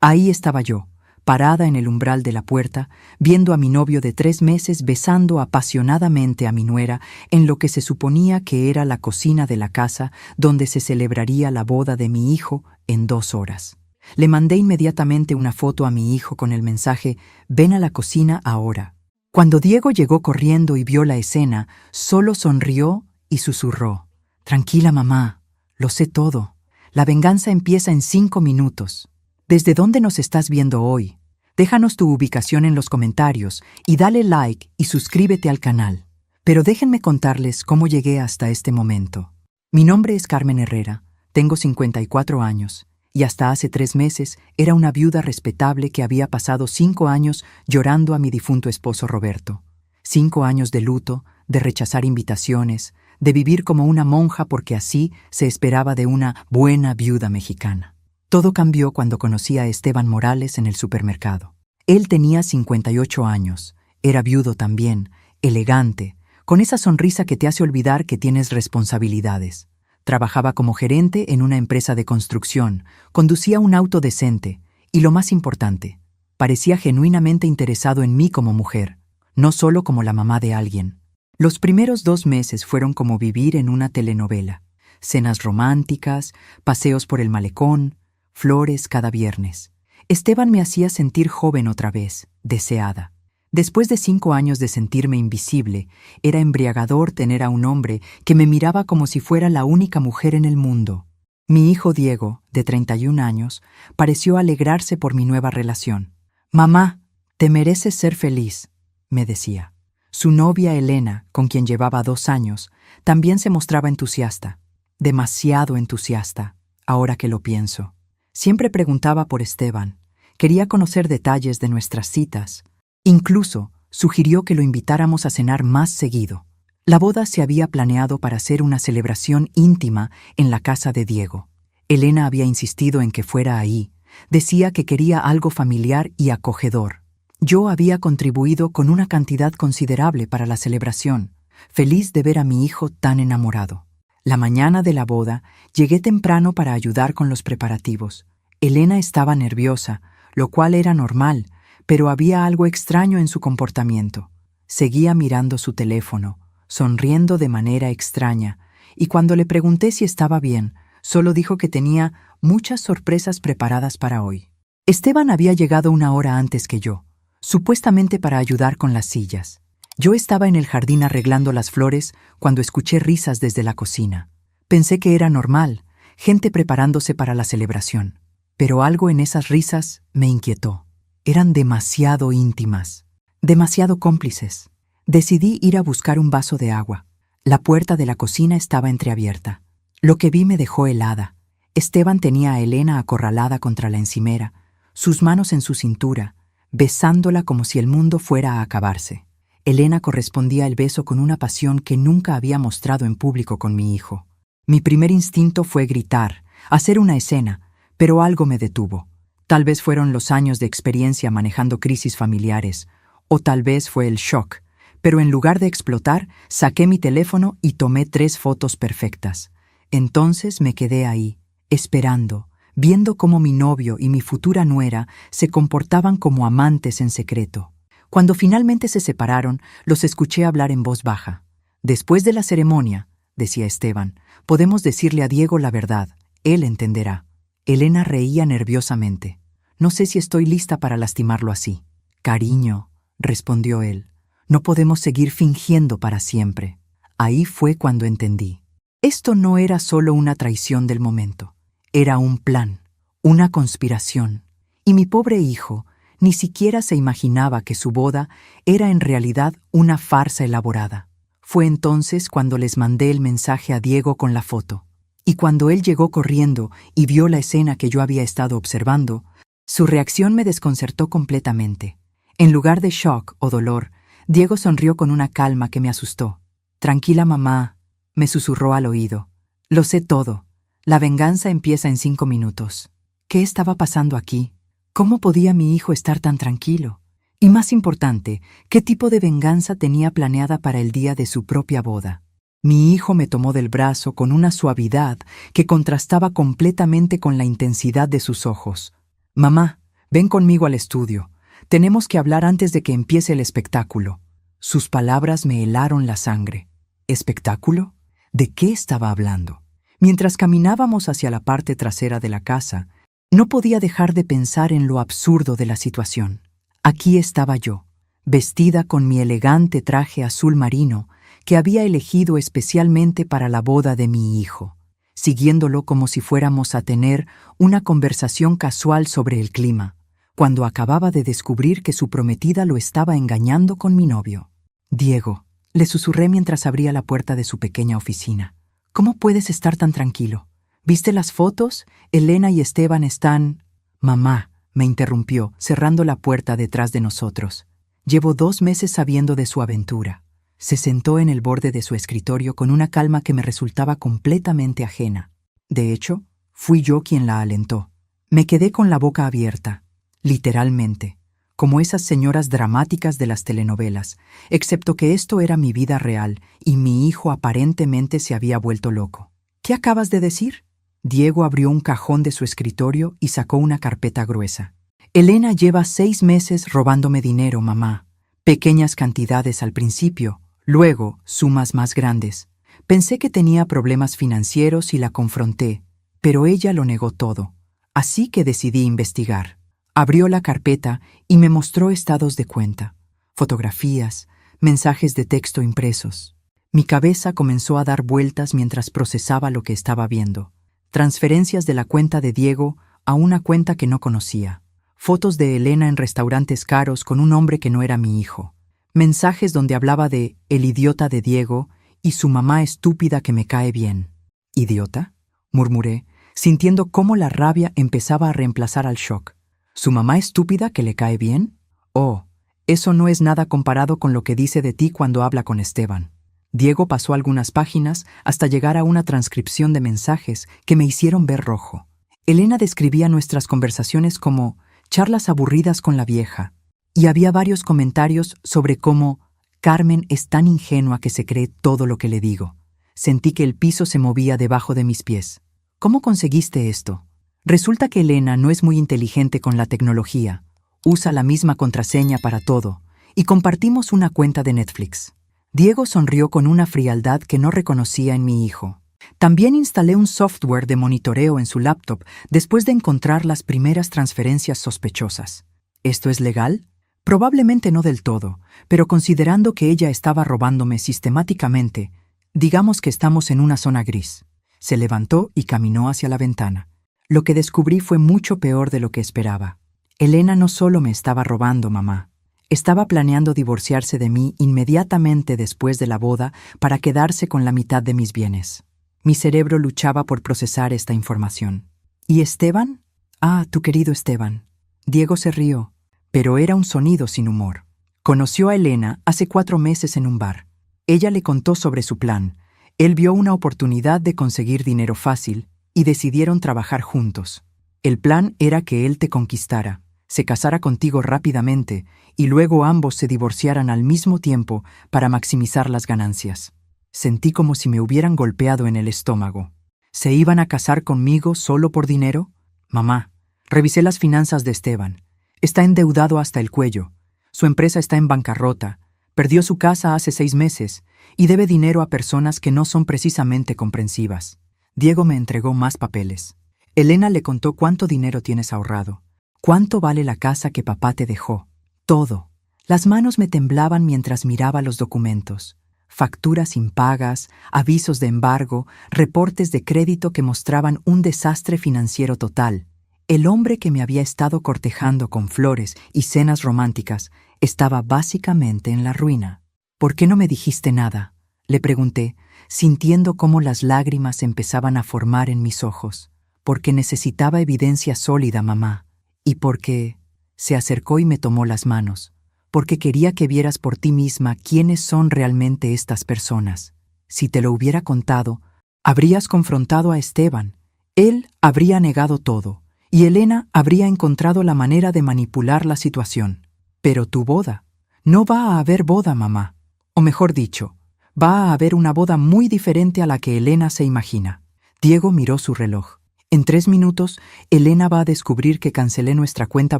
Ahí estaba yo, parada en el umbral de la puerta, viendo a mi novio de 3 meses besando apasionadamente a mi nuera en lo que se suponía que era la cocina de la casa donde se celebraría la boda de mi hijo en 2 horas. Le mandé inmediatamente una foto a mi hijo con el mensaje: «Ven a la cocina ahora». Cuando Diego llegó corriendo y vio la escena, solo sonrió y susurró: «Tranquila, mamá, lo sé todo. La venganza empieza en 5 minutos. ¿Desde dónde nos estás viendo hoy? Déjanos tu ubicación en los comentarios y dale like y suscríbete al canal». Pero déjenme contarles cómo llegué hasta este momento. Mi nombre es Carmen Herrera, tengo 54 años y hasta hace 3 meses era una viuda respetable que había pasado 5 años llorando a mi difunto esposo Roberto. 5 años de luto, de rechazar invitaciones, de vivir como una monja porque así se esperaba de una buena viuda mexicana. Todo cambió cuando conocí a Esteban Morales en el supermercado. Él tenía 58 años, era viudo también, elegante, con esa sonrisa que te hace olvidar que tienes responsabilidades. Trabajaba como gerente en una empresa de construcción, conducía un auto decente y, lo más importante, parecía genuinamente interesado en mí como mujer, no solo como la mamá de alguien. Los primeros 2 meses fueron como vivir en una telenovela. Cenas románticas, paseos por el malecón, flores cada viernes. Esteban me hacía sentir joven otra vez, deseada. Después de 5 años de sentirme invisible, era embriagador tener a un hombre que me miraba como si fuera la única mujer en el mundo. Mi hijo Diego, de 31 años, pareció alegrarse por mi nueva relación. «Mamá, te mereces ser feliz», me decía. Su novia Elena, con quien llevaba 2 años, también se mostraba entusiasta. Demasiado entusiasta, ahora que lo pienso. Siempre preguntaba por Esteban. Quería conocer detalles de nuestras citas. Incluso sugirió que lo invitáramos a cenar más seguido. La boda se había planeado para ser una celebración íntima en la casa de Diego. Elena había insistido en que fuera ahí. Decía que quería algo familiar y acogedor. Yo había contribuido con una cantidad considerable para la celebración, feliz de ver a mi hijo tan enamorado. La mañana de la boda, llegué temprano para ayudar con los preparativos. Elena estaba nerviosa, lo cual era normal, pero había algo extraño en su comportamiento. Seguía mirando su teléfono, sonriendo de manera extraña, y cuando le pregunté si estaba bien, solo dijo que tenía muchas sorpresas preparadas para hoy. Esteban había llegado 1 hora antes que yo, supuestamente para ayudar con las sillas. Yo estaba en el jardín arreglando las flores cuando escuché risas desde la cocina. Pensé que era normal, gente preparándose para la celebración. Pero algo en esas risas me inquietó. Eran demasiado íntimas, demasiado cómplices. Decidí ir a buscar un vaso de agua. La puerta de la cocina estaba entreabierta. Lo que vi me dejó helada. Esteban tenía a Elena acorralada contra la encimera, sus manos en su cintura, besándola como si el mundo fuera a acabarse. Elena correspondía el beso con una pasión que nunca había mostrado en público con mi hijo. Mi primer instinto fue gritar, hacer una escena, pero algo me detuvo. Tal vez fueron los años de experiencia manejando crisis familiares, o tal vez fue el shock, pero en lugar de explotar, saqué mi teléfono y tomé 3 fotos perfectas. Entonces me quedé ahí, esperando, viendo cómo mi novio y mi futura nuera se comportaban como amantes en secreto. Cuando finalmente se separaron, los escuché hablar en voz baja. «Después de la ceremonia», decía Esteban, «podemos decirle a Diego la verdad, él entenderá». Elena reía nerviosamente. «No sé si estoy lista para lastimarlo así». «Cariño», respondió él, «no podemos seguir fingiendo para siempre». Ahí fue cuando entendí. Esto no era solo una traición del momento. Era un plan, una conspiración. Y mi pobre hijo ni siquiera se imaginaba que su boda era en realidad una farsa elaborada. Fue entonces cuando les mandé el mensaje a Diego con la foto. Y cuando él llegó corriendo y vio la escena que yo había estado observando, su reacción me desconcertó completamente. En lugar de shock o dolor, Diego sonrió con una calma que me asustó. «Tranquila, mamá», me susurró al oído. «Lo sé todo. La venganza empieza en 5 minutos». ¿Qué estaba pasando aquí? ¿Cómo podía mi hijo estar tan tranquilo? Y más importante, ¿qué tipo de venganza tenía planeada para el día de su propia boda? Mi hijo me tomó del brazo con una suavidad que contrastaba completamente con la intensidad de sus ojos. «Mamá, Ven conmigo al estudio. Tenemos que hablar antes de que empiece el espectáculo. Sus palabras me helaron la sangre. ¿Espectáculo? ¿De qué estaba hablando? Mientras caminábamos hacia la parte trasera de la casa, no podía dejar de pensar en lo absurdo de la situación. Aquí estaba yo, vestida con mi elegante traje azul marino que había elegido especialmente para la boda de mi hijo, siguiéndolo como si fuéramos a tener una conversación casual sobre el clima, cuando acababa de descubrir que su prometida lo estaba engañando con mi novio. Diego, le susurré mientras abría la puerta de su pequeña oficina. ¿Cómo puedes estar tan tranquilo? ¿Viste las fotos? Elena y Esteban están... Mamá, me interrumpió, cerrando la puerta detrás de nosotros. Llevo 2 meses sabiendo de su aventura. Se sentó en el borde de su escritorio con una calma que me resultaba completamente ajena. De hecho, fui yo quien la alentó. Me quedé con la boca abierta, literalmente, como esas señoras dramáticas de las telenovelas, excepto que esto era mi vida real y mi hijo aparentemente se había vuelto loco. ¿Qué acabas de decir? Diego abrió un cajón de su escritorio y sacó una carpeta gruesa. Elena lleva 6 meses robándome dinero, mamá. Pequeñas cantidades al principio, luego sumas más grandes. Pensé que tenía problemas financieros y la confronté, pero ella lo negó todo. Así que decidí investigar. Abrió la carpeta y me mostró estados de cuenta, fotografías, mensajes de texto impresos. Mi cabeza comenzó a dar vueltas mientras procesaba lo que estaba viendo. Transferencias de la cuenta de Diego a una cuenta que no conocía. Fotos de Elena en restaurantes caros con un hombre que no era mi hijo. Mensajes donde hablaba de el idiota de Diego y su mamá estúpida que me cae bien. ¿Idiota?, murmuré, sintiendo cómo la rabia empezaba a reemplazar al shock. ¿Su mamá estúpida que le cae bien? Oh, eso no es nada comparado con lo que dice de ti cuando habla con Esteban. Diego pasó algunas páginas hasta llegar a una transcripción de mensajes que me hicieron ver rojo. Elena describía nuestras conversaciones como charlas aburridas con la vieja, y había varios comentarios sobre cómo Carmen es tan ingenua que se cree todo lo que le digo. Sentí que el piso se movía debajo de mis pies. ¿Cómo conseguiste esto? Resulta que Elena no es muy inteligente con la tecnología. Usa la misma contraseña para todo, y compartimos una cuenta de Netflix. Diego sonrió con una frialdad que no reconocía en mi hijo. También instalé un software de monitoreo en su laptop después de encontrar las primeras transferencias sospechosas. ¿Esto es legal? Probablemente no del todo, pero considerando que ella estaba robándome sistemáticamente, digamos que estamos en una zona gris. Se levantó y caminó hacia la ventana. Lo que descubrí fue mucho peor de lo que esperaba. Elena no solo me estaba robando, mamá. Estaba planeando divorciarse de mí inmediatamente después de la boda para quedarse con la mitad de mis bienes. Mi cerebro luchaba por procesar esta información. ¿Y Esteban? Ah, tu querido Esteban. Diego se rió, pero era un sonido sin humor. Conoció a Elena hace 4 meses en un bar. Ella le contó sobre su plan. Él vio una oportunidad de conseguir dinero fácil y decidieron trabajar juntos. El plan era que él te conquistara, se casara contigo rápidamente y luego ambos se divorciaran al mismo tiempo para maximizar las ganancias. Sentí como si me hubieran golpeado en el estómago. ¿Se iban a casar conmigo solo por dinero? Mamá, revisé las finanzas de Esteban. Está endeudado hasta el cuello. Su empresa está en bancarrota. Perdió su casa hace 6 meses y debe dinero a personas que no son precisamente comprensivas. Diego me entregó más papeles. Elena le contó cuánto dinero tienes ahorrado. ¿Cuánto vale la casa que papá te dejó? Todo. Las manos me temblaban mientras miraba los documentos. Facturas impagas, avisos de embargo, reportes de crédito que mostraban un desastre financiero total. El hombre que me había estado cortejando con flores y cenas románticas estaba básicamente en la ruina. ¿Por qué no me dijiste nada?, le pregunté, sintiendo cómo las lágrimas empezaban a formar en mis ojos. Porque necesitaba evidencia sólida, mamá. Y porque... Se acercó y me tomó las manos. Porque quería que vieras por ti misma quiénes son realmente estas personas. Si te lo hubiera contado, habrías confrontado a Esteban. Él habría negado todo, y Elena habría encontrado la manera de manipular la situación. Pero tu boda. No va a haber boda, mamá. O mejor dicho, va a haber una boda muy diferente a la que Elena se imagina. Diego miró su reloj. En 3 minutos, Elena va a descubrir que cancelé nuestra cuenta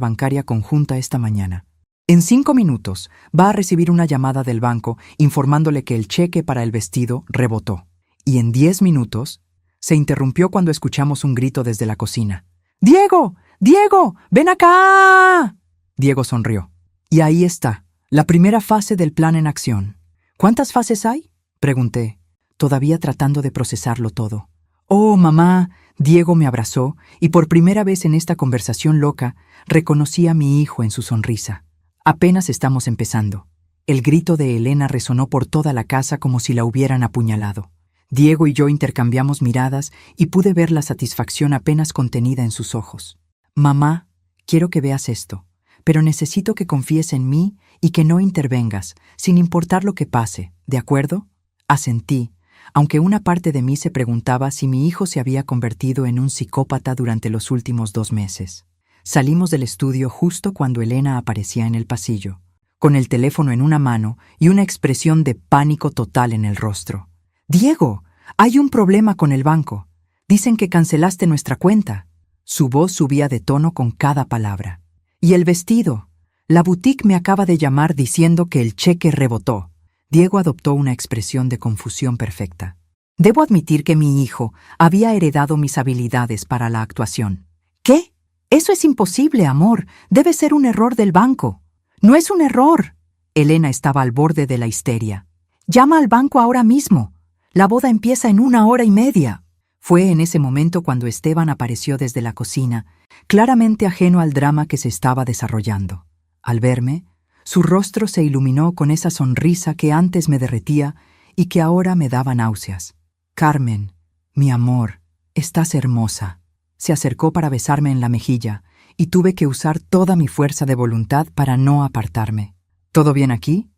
bancaria conjunta esta mañana. En 5 minutos, va a recibir una llamada del banco informándole que el cheque para el vestido rebotó. Y en 10 minutos, se interrumpió cuando escuchamos un grito desde la cocina. ¡Diego! ¡Diego! ¡Ven acá! Diego sonrió. Y ahí está, la primera fase del plan en acción. ¿Cuántas fases hay?, pregunté, todavía tratando de procesarlo todo. Oh, mamá. Diego me abrazó y por primera vez en esta conversación loca reconocí a mi hijo en su sonrisa. Apenas estamos empezando. El grito de Elena resonó por toda la casa como si la hubieran apuñalado. Diego y yo intercambiamos miradas y pude ver la satisfacción apenas contenida en sus ojos. Mamá, quiero que veas esto, pero necesito que confíes en mí y que no intervengas, sin importar lo que pase, ¿de acuerdo? Asentí, aunque una parte de mí se preguntaba si mi hijo se había convertido en un psicópata durante los últimos 2 meses. Salimos del estudio justo cuando Elena aparecía en el pasillo, con el teléfono en una mano y una expresión de pánico total en el rostro. «Diego, hay un problema con el banco. Dicen que cancelaste nuestra cuenta». Su voz subía de tono con cada palabra. «Y el vestido. La boutique me acaba de llamar diciendo que el cheque rebotó». Diego adoptó una expresión de confusión perfecta. Debo admitir que mi hijo había heredado mis habilidades para la actuación. ¿Qué? Eso es imposible, amor. Debe ser un error del banco. No es un error. Elena estaba al borde de la histeria. Llama al banco ahora mismo. La boda empieza en 1 hora y media. Fue en ese momento cuando Esteban apareció desde la cocina, claramente ajeno al drama que se estaba desarrollando. Al verme, su rostro se iluminó con esa sonrisa que antes me derretía y que ahora me daba náuseas. «Carmen, mi amor, estás hermosa». Se acercó para besarme en la mejilla y tuve que usar toda mi fuerza de voluntad para no apartarme. ¿Todo bien aquí?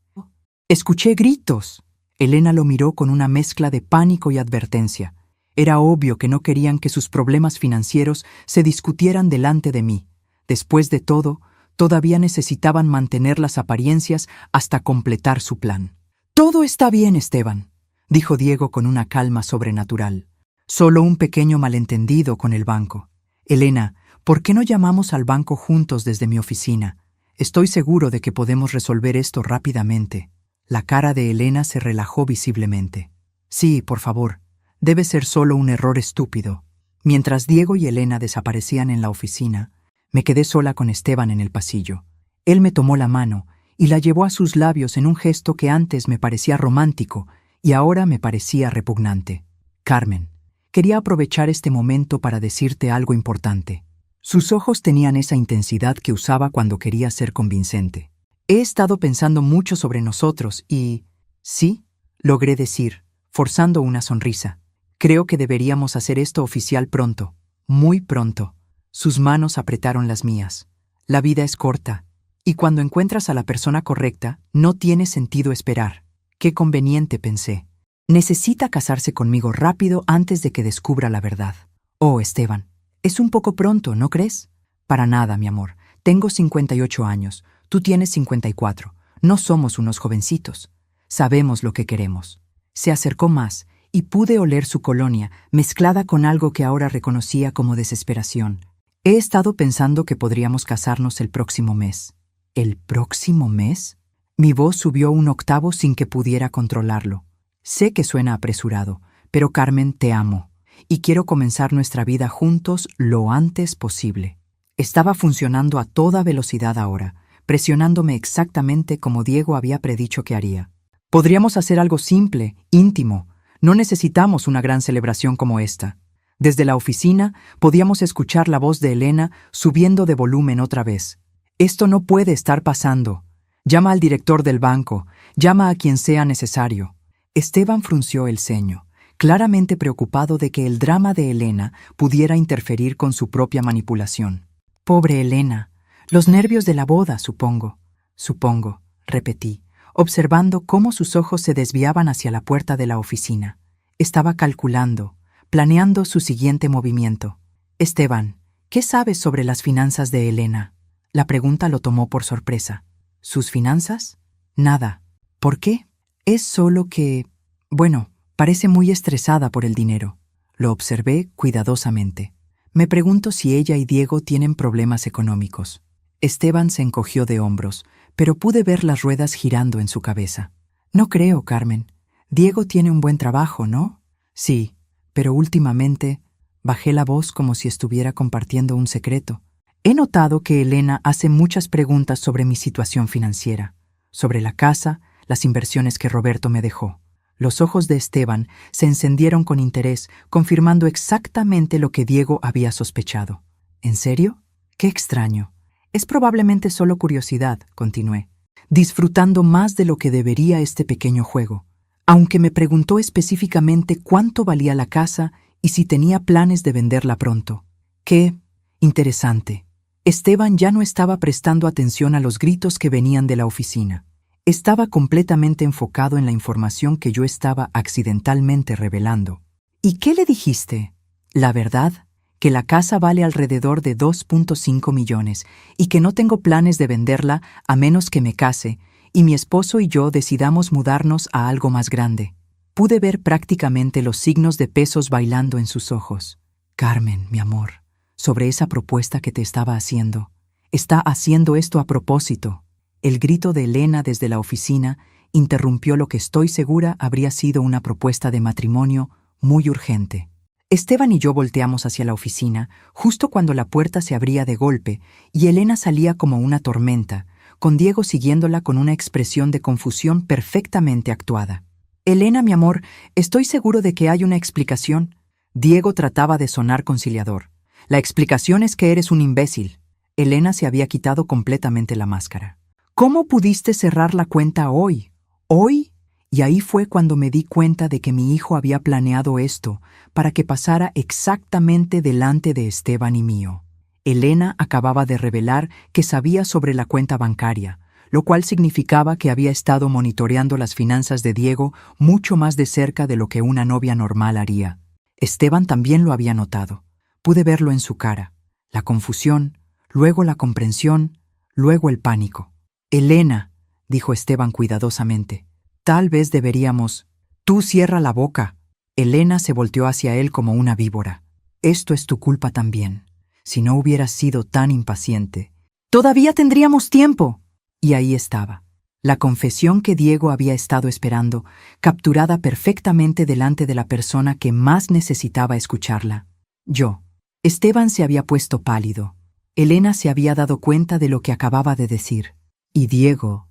Escuché gritos. Elena lo miró con una mezcla de pánico y advertencia. Era obvio que no querían que sus problemas financieros se discutieran delante de mí. Después de todo, todavía necesitaban mantener las apariencias hasta completar su plan. «Todo está bien, Esteban», dijo Diego con una calma sobrenatural. «Solo un pequeño malentendido con el banco. Elena, ¿por qué no llamamos al banco juntos desde mi oficina? Estoy seguro de que podemos resolver esto rápidamente». La cara de Elena se relajó visiblemente. «Sí, por favor. Debe ser solo un error estúpido». Mientras Diego y Elena desaparecían en la oficina, me quedé sola con Esteban en el pasillo. Él me tomó la mano y la llevó a sus labios en un gesto que antes me parecía romántico y ahora me parecía repugnante. «Carmen, quería aprovechar este momento para decirte algo importante». Sus ojos tenían esa intensidad que usaba cuando quería ser convincente. «He estado pensando mucho sobre nosotros y...» «Sí», logré decir, forzando una sonrisa. «Creo que deberíamos hacer esto oficial pronto, muy pronto». Sus manos apretaron las mías. La vida es corta, y cuando encuentras a la persona correcta, no tiene sentido esperar. Qué conveniente, pensé. Necesita casarse conmigo rápido antes de que descubra la verdad. Oh, Esteban, es un poco pronto, ¿no crees? Para nada, mi amor. Tengo 58 años, tú tienes 54. No somos unos jovencitos. Sabemos lo que queremos. Se acercó más, y pude oler su colonia, mezclada con algo que ahora reconocía como desesperación. He estado pensando que podríamos casarnos el próximo mes. ¿El próximo mes? Mi voz subió un octavo sin que pudiera controlarlo. Sé que suena apresurado, pero Carmen, te amo, y quiero comenzar nuestra vida juntos lo antes posible. Estaba funcionando a toda velocidad ahora, presionándome exactamente como Diego había predicho que haría. Podríamos hacer algo simple, íntimo. No necesitamos una gran celebración como esta. Desde la oficina podíamos escuchar la voz de Elena subiendo de volumen otra vez. «Esto no puede estar pasando. Llama al director del banco. Llama a quien sea necesario». Esteban frunció el ceño, claramente preocupado de que el drama de Elena pudiera interferir con su propia manipulación. «Pobre Elena. Los nervios de la boda, supongo». «Supongo», repetí, observando cómo sus ojos se desviaban hacia la puerta de la oficina. Estaba calculando, planeando su siguiente movimiento. «Esteban, ¿qué sabes sobre las finanzas de Elena?» La pregunta lo tomó por sorpresa. ¿Sus finanzas? Nada. ¿Por qué? Es solo que... Bueno, parece muy estresada por el dinero. Lo observé cuidadosamente. Me pregunto si ella y Diego tienen problemas económicos. Esteban se encogió de hombros, pero pude ver las ruedas girando en su cabeza. No creo, Carmen. Diego tiene un buen trabajo, ¿no? Sí, pero últimamente bajé la voz como si estuviera compartiendo un secreto. He notado que Elena hace muchas preguntas sobre mi situación financiera, sobre la casa, las inversiones que Roberto me dejó. Los ojos de Esteban se encendieron con interés, confirmando exactamente lo que Diego había sospechado. ¿En serio? ¡Qué extraño! Es probablemente solo curiosidad, continué, disfrutando más de lo que debería este pequeño juego, aunque me preguntó específicamente cuánto valía la casa y si tenía planes de venderla pronto. ¡Qué interesante! Esteban ya no estaba prestando atención a los gritos que venían de la oficina. Estaba completamente enfocado en la información que yo estaba accidentalmente revelando. ¿Y qué le dijiste? La verdad, que la casa vale alrededor de 2.5 millones y que no tengo planes de venderla a menos que me case y mi esposo y yo decidamos mudarnos a algo más grande. Pude ver prácticamente los signos de pesos bailando en sus ojos. Carmen, mi amor, sobre esa propuesta que te estaba haciendo. Está haciendo esto a propósito. El grito de Elena desde la oficina interrumpió lo que estoy segura habría sido una propuesta de matrimonio muy urgente. Esteban y yo volteamos hacia la oficina justo cuando la puerta se abría de golpe y Elena salía como una tormenta, con Diego siguiéndola con una expresión de confusión perfectamente actuada. Elena, mi amor, estoy seguro de que hay una explicación. Diego trataba de sonar conciliador. La explicación es que eres un imbécil. Elena se había quitado completamente la máscara. ¿Cómo pudiste cerrar la cuenta hoy? ¿Hoy? Y ahí fue cuando me di cuenta de que mi hijo había planeado esto para que pasara exactamente delante de Esteban y mío. Elena acababa de revelar que sabía sobre la cuenta bancaria, lo cual significaba que había estado monitoreando las finanzas de Diego mucho más de cerca de lo que una novia normal haría. Esteban también lo había notado. Pude verlo en su cara. La confusión, luego la comprensión, luego el pánico. Elena, dijo Esteban cuidadosamente, tal vez deberíamos... Tú cierra la boca. Elena se volteó hacia él como una víbora. Esto es tu culpa también. Si no hubieras sido tan impaciente. Todavía tendríamos tiempo. Y ahí estaba. La confesión que Diego había estado esperando, capturada perfectamente delante de la persona que más necesitaba escucharla. Yo. Esteban se había puesto pálido. Elena se había dado cuenta de lo que acababa de decir. Y Diego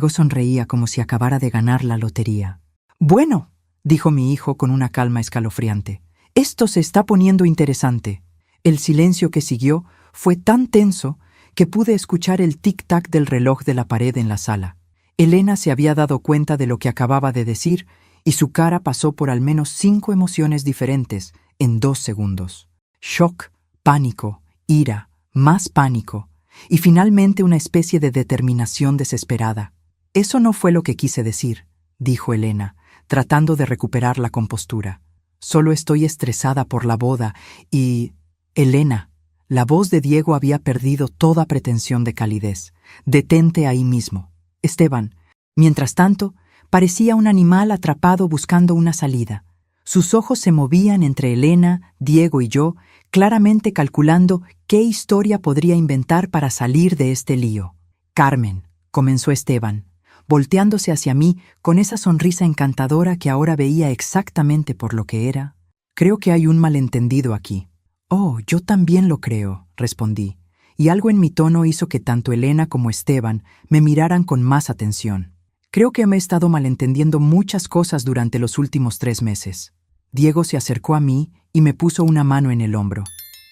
sonreía como si acabara de ganar la lotería. Bueno, dijo mi hijo con una calma escalofriante, esto se está poniendo interesante. El silencio que siguió fue tan tenso que pude escuchar el tic-tac del reloj de la pared en la sala. Elena se había dado cuenta de lo que acababa de decir y su cara pasó por al menos 5 emociones diferentes en 2 segundos. Shock, pánico, ira, más pánico. Y finalmente una especie de determinación desesperada. Eso no fue lo que quise decir, dijo Elena, tratando de recuperar la compostura. Solo estoy estresada por la boda y... Elena, la voz de Diego había perdido toda pretensión de calidez. Detente ahí mismo. Esteban, mientras tanto, parecía un animal atrapado buscando una salida. Sus ojos se movían entre Elena, Diego y yo, claramente calculando qué historia podría inventar para salir de este lío. Carmen, comenzó Esteban, volteándose hacia mí con esa sonrisa encantadora que ahora veía exactamente por lo que era. Creo que hay un malentendido aquí. Oh, yo también lo creo, respondí, y algo en mi tono hizo que tanto Elena como Esteban me miraran con más atención. Creo que me he estado malentendiendo muchas cosas durante los últimos 3 meses. Diego se acercó a mí y me puso una mano en el hombro.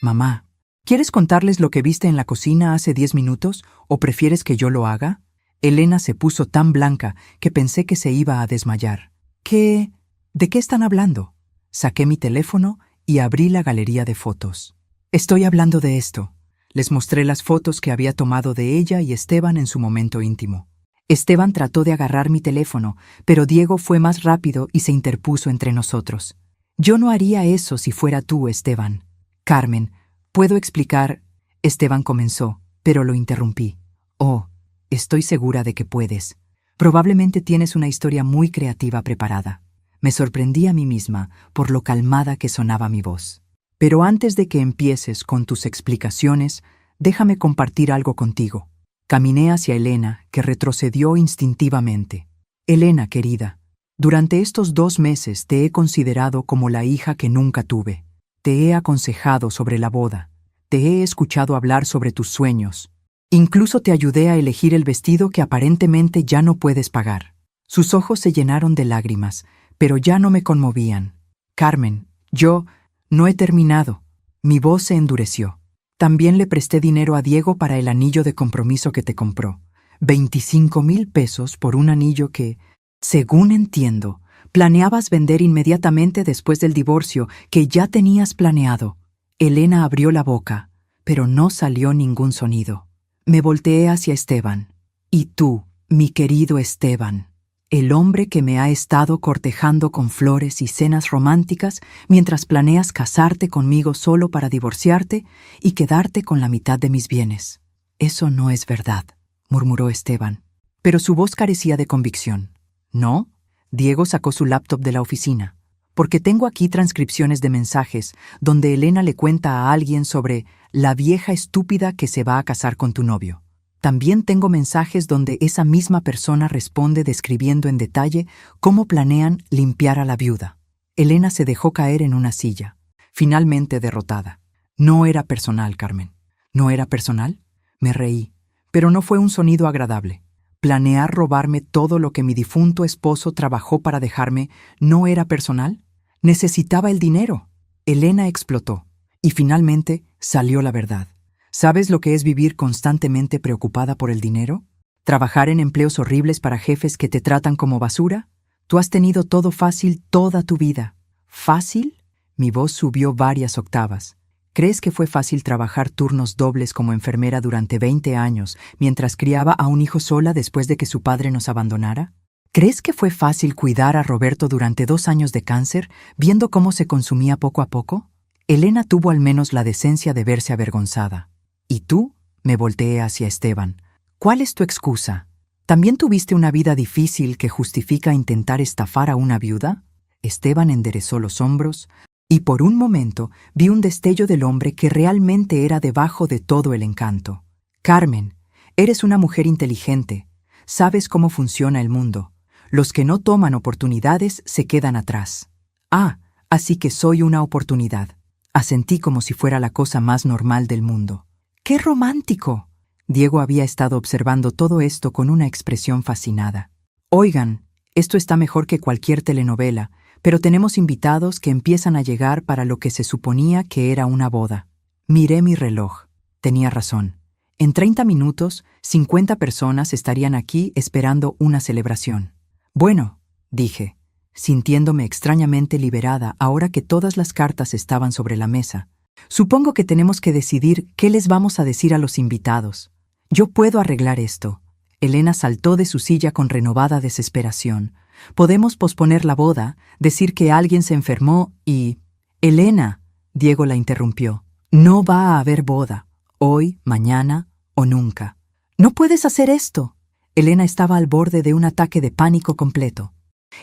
Mamá, ¿quieres contarles lo que viste en la cocina hace 10 minutos o prefieres que yo lo haga? Elena se puso tan blanca que pensé que se iba a desmayar. ¿Qué? ¿De qué están hablando? Saqué mi teléfono y abrí la galería de fotos. Estoy hablando de esto. Les mostré las fotos que había tomado de ella y Esteban en su momento íntimo. Esteban trató de agarrar mi teléfono, pero Diego fue más rápido y se interpuso entre nosotros. Yo no haría eso si fuera tú, Esteban. Carmen, ¿puedo explicar? Esteban comenzó, pero lo interrumpí. Oh, estoy segura de que puedes. Probablemente tienes una historia muy creativa preparada. Me sorprendí a mí misma por lo calmada que sonaba mi voz. Pero antes de que empieces con tus explicaciones, déjame compartir algo contigo. Caminé hacia Elena, que retrocedió instintivamente. Elena, querida, durante estos 2 meses te he considerado como la hija que nunca tuve. Te he aconsejado sobre la boda. Te he escuchado hablar sobre tus sueños. Incluso te ayudé a elegir el vestido que aparentemente ya no puedes pagar. Sus ojos se llenaron de lágrimas, pero ya no me conmovían. Carmen, yo no he terminado. Mi voz se endureció. También le presté dinero a Diego para el anillo de compromiso que te compró. 25,000 pesos por un anillo que, según entiendo, planeabas vender inmediatamente después del divorcio que ya tenías planeado. Elena abrió la boca, pero no salió ningún sonido. Me volteé hacia Esteban. Y tú, mi querido Esteban, el hombre que me ha estado cortejando con flores y cenas románticas mientras planeas casarte conmigo solo para divorciarte y quedarte con la mitad de mis bienes. Eso no es verdad, murmuró Esteban, pero su voz carecía de convicción. ¿No? Diego sacó su laptop de la oficina, porque tengo aquí transcripciones de mensajes donde Elena le cuenta a alguien sobre la vieja estúpida que se va a casar con tu novio. También tengo mensajes donde esa misma persona responde describiendo en detalle cómo planean limpiar a la viuda. Elena se dejó caer en una silla, finalmente derrotada. No era personal, Carmen. ¿No era personal? Me reí, pero no fue un sonido agradable. ¿Planear robarme todo lo que mi difunto esposo trabajó para dejarme no era personal? Necesitaba el dinero. Elena explotó, y finalmente salió la verdad. ¿Sabes lo que es vivir constantemente preocupada por el dinero? ¿Trabajar en empleos horribles para jefes que te tratan como basura? Tú has tenido todo fácil toda tu vida. ¿Fácil? Mi voz subió varias octavas. ¿Crees que fue fácil trabajar turnos dobles como enfermera durante 20 años mientras criaba a un hijo sola después de que su padre nos abandonara? ¿Crees que fue fácil cuidar a Roberto durante 2 años de cáncer, viendo cómo se consumía poco a poco? Elena tuvo al menos la decencia de verse avergonzada. ¿Y tú? Me volteé hacia Esteban. ¿Cuál es tu excusa? ¿También tuviste una vida difícil que justifica intentar estafar a una viuda? Esteban enderezó los hombros, y por un momento vi un destello del hombre que realmente era debajo de todo el encanto. Carmen, eres una mujer inteligente. Sabes cómo funciona el mundo. Los que no toman oportunidades se quedan atrás. Ah, así que soy una oportunidad. Asentí como si fuera la cosa más normal del mundo. ¡Qué romántico! Diego había estado observando todo esto con una expresión fascinada. Oigan, esto está mejor que cualquier telenovela, pero tenemos invitados que empiezan a llegar para lo que se suponía que era una boda. Miré mi reloj. Tenía razón. En 30 minutos, 50 personas estarían aquí esperando una celebración. Bueno, dije, sintiéndome extrañamente liberada ahora que todas las cartas estaban sobre la mesa. Supongo que tenemos que decidir qué les vamos a decir a los invitados. Yo puedo arreglar esto. Elena saltó de su silla con renovada desesperación. Podemos posponer la boda, decir que alguien se enfermó y... Elena, Diego la interrumpió. No va a haber boda. Hoy, mañana o nunca. No puedes hacer esto. Elena estaba al borde de un ataque de pánico completo.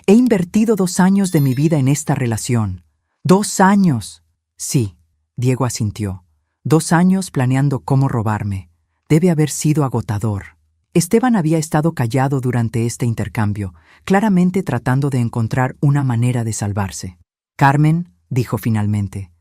He invertido 2 años de mi vida en esta relación. 2 años. Sí. Diego asintió. 2 años planeando cómo robarme. Debe haber sido agotador. Esteban había estado callado durante este intercambio, claramente tratando de encontrar una manera de salvarse. Carmen, dijo finalmente,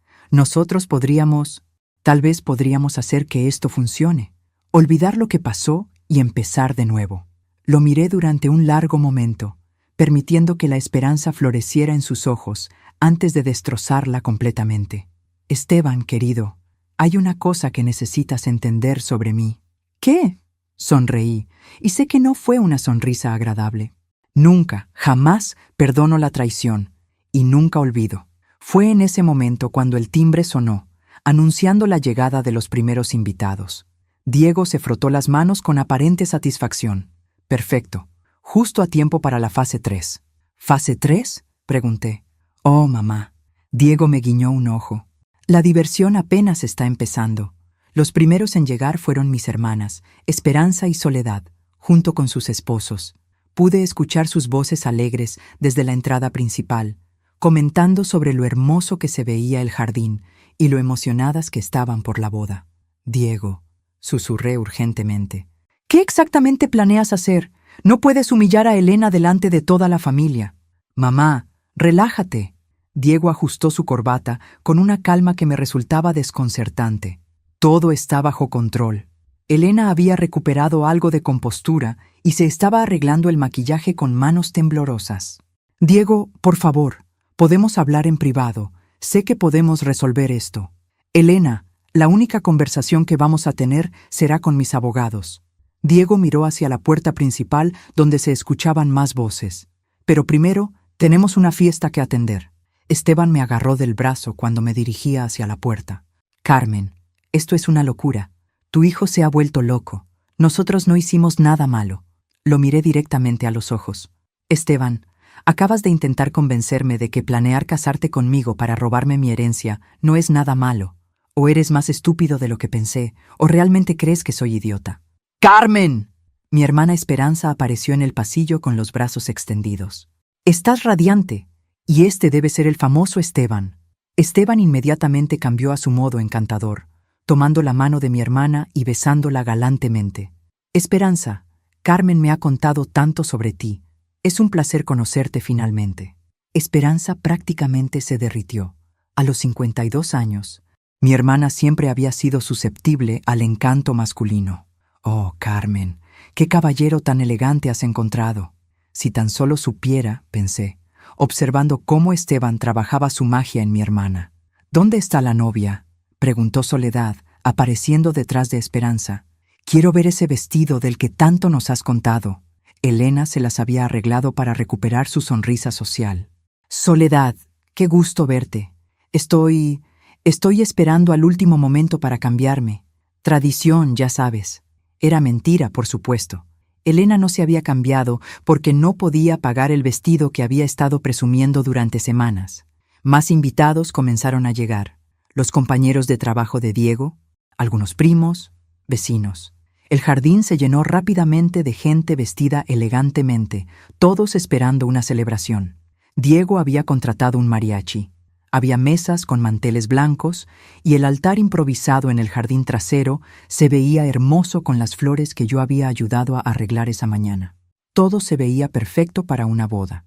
tal vez podríamos hacer que esto funcione. Olvidar lo que pasó y empezar de nuevo. Lo miré durante un largo momento, permitiendo que la esperanza floreciera en sus ojos antes de destrozarla completamente. Esteban, querido, hay una cosa que necesitas entender sobre mí. ¿Qué? Sonreí, y sé que no fue una sonrisa agradable. Nunca, jamás perdono la traición, y nunca olvido. Fue en ese momento cuando el timbre sonó, anunciando la llegada de los primeros invitados. Diego se frotó las manos con aparente satisfacción. Perfecto, justo a tiempo para la fase 3. ¿Fase 3? Pregunté. Oh, mamá. Diego me guiñó un ojo. La diversión apenas está empezando. Los primeros en llegar fueron mis hermanas, Esperanza y Soledad, junto con sus esposos. Pude escuchar sus voces alegres desde la entrada principal, comentando sobre lo hermoso que se veía el jardín y lo emocionadas que estaban por la boda. Diego, susurré urgentemente. ¿Qué exactamente planeas hacer? No puedes humillar a Elena delante de toda la familia. Mamá, relájate. Diego ajustó su corbata con una calma que me resultaba desconcertante. Todo está bajo control. Elena había recuperado algo de compostura y se estaba arreglando el maquillaje con manos temblorosas. Diego, por favor, podemos hablar en privado. Sé que podemos resolver esto. Elena, la única conversación que vamos a tener será con mis abogados. Diego miró hacia la puerta principal donde se escuchaban más voces. Pero primero, tenemos una fiesta que atender. Esteban me agarró del brazo cuando me dirigía hacia la puerta. Carmen, esto es una locura. Tu hijo se ha vuelto loco. Nosotros no hicimos nada malo. Lo miré directamente a los ojos. Esteban, acabas de intentar convencerme de que planear casarte conmigo para robarme mi herencia no es nada malo. O eres más estúpido de lo que pensé, o realmente crees que soy idiota. ¡Carmen! Mi hermana Esperanza apareció en el pasillo con los brazos extendidos. Estás radiante, y este debe ser el famoso Esteban. Esteban inmediatamente cambió a su modo encantador, tomando la mano de mi hermana y besándola galantemente. Esperanza, Carmen me ha contado tanto sobre ti. Es un placer conocerte finalmente. Esperanza prácticamente se derritió. A los 52 años, mi hermana siempre había sido susceptible al encanto masculino. Oh, Carmen, qué caballero tan elegante has encontrado. Si tan solo supiera, pensé, observando cómo Esteban trabajaba su magia en mi hermana. ¿Dónde está la novia?, preguntó Soledad, apareciendo detrás de Esperanza. Quiero ver ese vestido del que tanto nos has contado. Elena se las había arreglado para recuperar su sonrisa social. Soledad, qué gusto verte. Estoy esperando al último momento para cambiarme. Tradición, ya sabes. Era mentira, por supuesto. Elena no se había cambiado porque no podía pagar el vestido que había estado presumiendo durante semanas. Más invitados comenzaron a llegar. Los compañeros de trabajo de Diego, algunos primos, vecinos. El jardín se llenó rápidamente de gente vestida elegantemente, todos esperando una celebración. Diego había contratado un mariachi. Había mesas con manteles blancos y el altar improvisado en el jardín trasero se veía hermoso con las flores que yo había ayudado a arreglar esa mañana. Todo se veía perfecto para una boda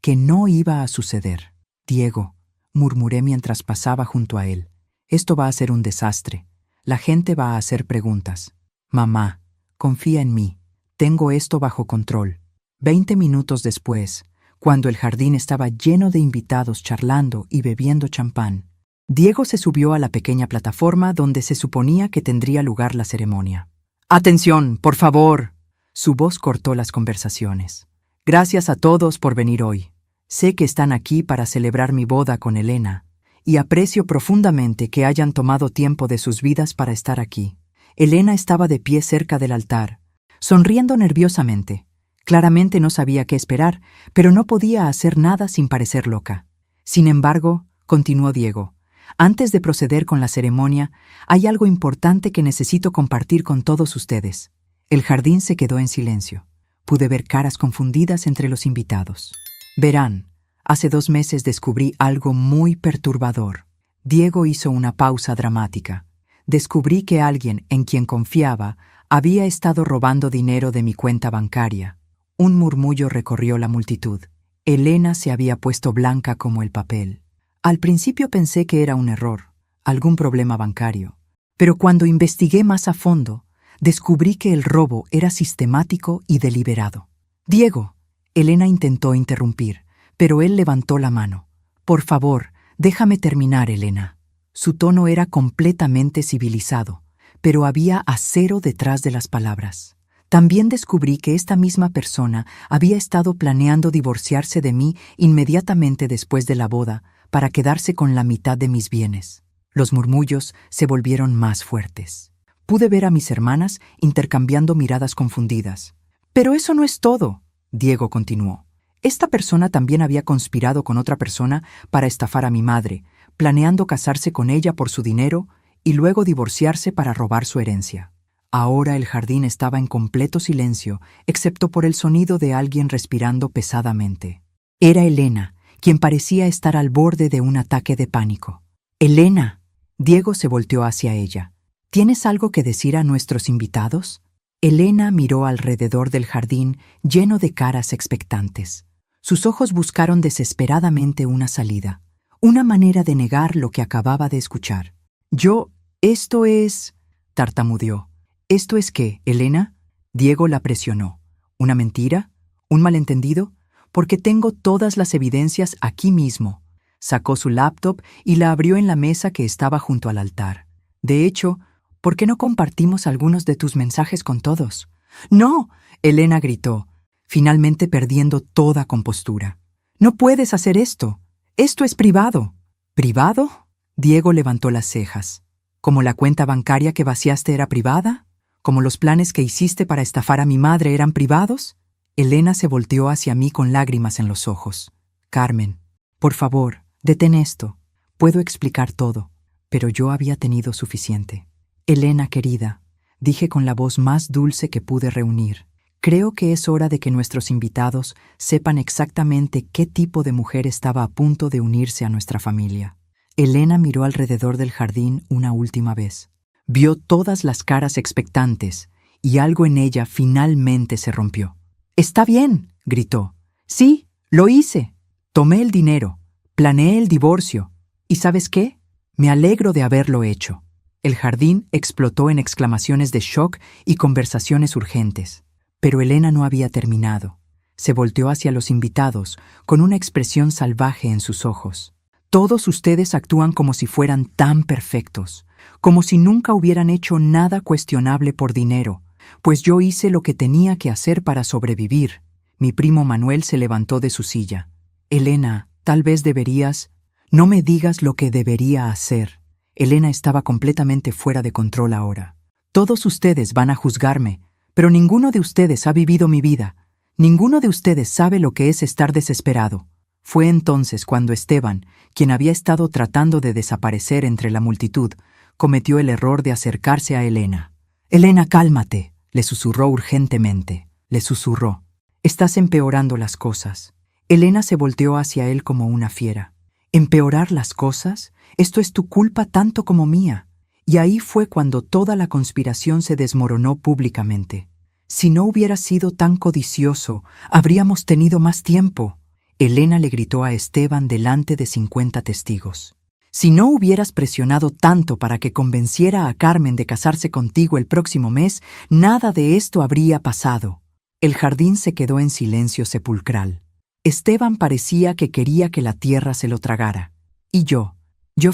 que no iba a suceder. Diego, murmuré mientras pasaba junto a él, esto va a ser un desastre. La gente va a hacer preguntas. Mamá, confía en mí, tengo esto bajo control. 20 minutos después, cuando el jardín estaba lleno de invitados charlando y bebiendo champán, Diego se subió a la pequeña plataforma donde se suponía que tendría lugar la ceremonia. ¡Atención, por favor! Su voz cortó las conversaciones. Gracias a todos por venir hoy. Sé que están aquí para celebrar mi boda con Elena, y aprecio profundamente que hayan tomado tiempo de sus vidas para estar aquí. Elena estaba de pie cerca del altar, sonriendo nerviosamente. Claramente no sabía qué esperar, pero no podía hacer nada sin parecer loca. Sin embargo, continuó Diego, antes de proceder con la ceremonia, hay algo importante que necesito compartir con todos ustedes. El jardín se quedó en silencio. Pude ver caras confundidas entre los invitados. Verán, hace 2 meses descubrí algo muy perturbador. Diego hizo una pausa dramática. Descubrí que alguien en quien confiaba había estado robando dinero de mi cuenta bancaria. Un murmullo recorrió la multitud. Elena se había puesto blanca como el papel. Al principio pensé que era un error, algún problema bancario. Pero cuando investigué más a fondo, descubrí que el robo era sistemático y deliberado. Diego, Elena intentó interrumpir, pero él levantó la mano. Por favor, déjame terminar, Elena. Su tono era completamente civilizado, pero había acero detrás de las palabras. También descubrí que esta misma persona había estado planeando divorciarse de mí inmediatamente después de la boda para quedarse con la mitad de mis bienes. Los murmullos se volvieron más fuertes. Pude ver a mis hermanas intercambiando miradas confundidas. «Pero eso no es todo», Diego continuó. «Esta persona también había conspirado con otra persona para estafar a mi madre, planeando casarse con ella por su dinero y luego divorciarse para robar su herencia». Ahora el jardín estaba en completo silencio, excepto por el sonido de alguien respirando pesadamente. Era Elena, quien parecía estar al borde de un ataque de pánico. Elena. Diego se volteó hacia ella. ¿Tienes algo que decir a nuestros invitados? Elena miró alrededor del jardín lleno de caras expectantes. Sus ojos buscaron desesperadamente una salida, una manera de negar lo que acababa de escuchar. Esto es... tartamudeó. ¿Esto es qué, Elena? Diego la presionó. ¿Una mentira? ¿Un malentendido? Porque tengo todas las evidencias aquí mismo. Sacó su laptop y la abrió en la mesa que estaba junto al altar. De hecho, ¿por qué no compartimos algunos de tus mensajes con todos? ¡No! Elena gritó, finalmente perdiendo toda compostura. No puedes hacer esto. Esto es privado. ¿Privado? Diego levantó las cejas. ¿Como la cuenta bancaria que vaciaste era privada? ¿Como los planes que hiciste para estafar a mi madre eran privados? Elena se volteó hacia mí con lágrimas en los ojos. Carmen, por favor, detén esto. Puedo explicar todo, pero yo había tenido suficiente. Elena, querida, dije con la voz más dulce que pude reunir. Creo que es hora de que nuestros invitados sepan exactamente qué tipo de mujer estaba a punto de unirse a nuestra familia. Elena miró alrededor del jardín una última vez. Vio todas las caras expectantes y algo en ella finalmente se rompió. «Está bien», gritó. «Sí, lo hice. Tomé el dinero, planeé el divorcio. ¿Y sabes qué? Me alegro de haberlo hecho». El jardín explotó en exclamaciones de shock y conversaciones urgentes. Pero Elena no había terminado. Se volteó hacia los invitados con una expresión salvaje en sus ojos. «Todos ustedes actúan como si fueran tan perfectos, como si nunca hubieran hecho nada cuestionable por dinero, pues yo hice lo que tenía que hacer para sobrevivir». Mi primo Manuel se levantó de su silla. «Elena, tal vez deberías...» «No me digas lo que debería hacer». Elena estaba completamente fuera de control ahora. «Todos ustedes van a juzgarme, pero ninguno de ustedes ha vivido mi vida. Ninguno de ustedes sabe lo que es estar desesperado». Fue entonces cuando Esteban, quien había estado tratando de desaparecer entre la multitud, cometió el error de acercarse a Elena. «Elena, cálmate», le susurró urgentemente. Le susurró. «Estás empeorando las cosas». Elena se volteó hacia él como una fiera. «¿Empeorar las cosas? Esto es tu culpa tanto como mía». Y ahí fue cuando toda la conspiración se desmoronó públicamente. «Si no hubieras sido tan codicioso, habríamos tenido más tiempo». Elena le gritó a Esteban delante de 50 testigos. «Si no hubieras presionado tanto para que convenciera a Carmen de casarse contigo el próximo mes, nada de esto habría pasado». El jardín se quedó en silencio sepulcral. Esteban parecía que quería que la tierra se lo tragara. Y yo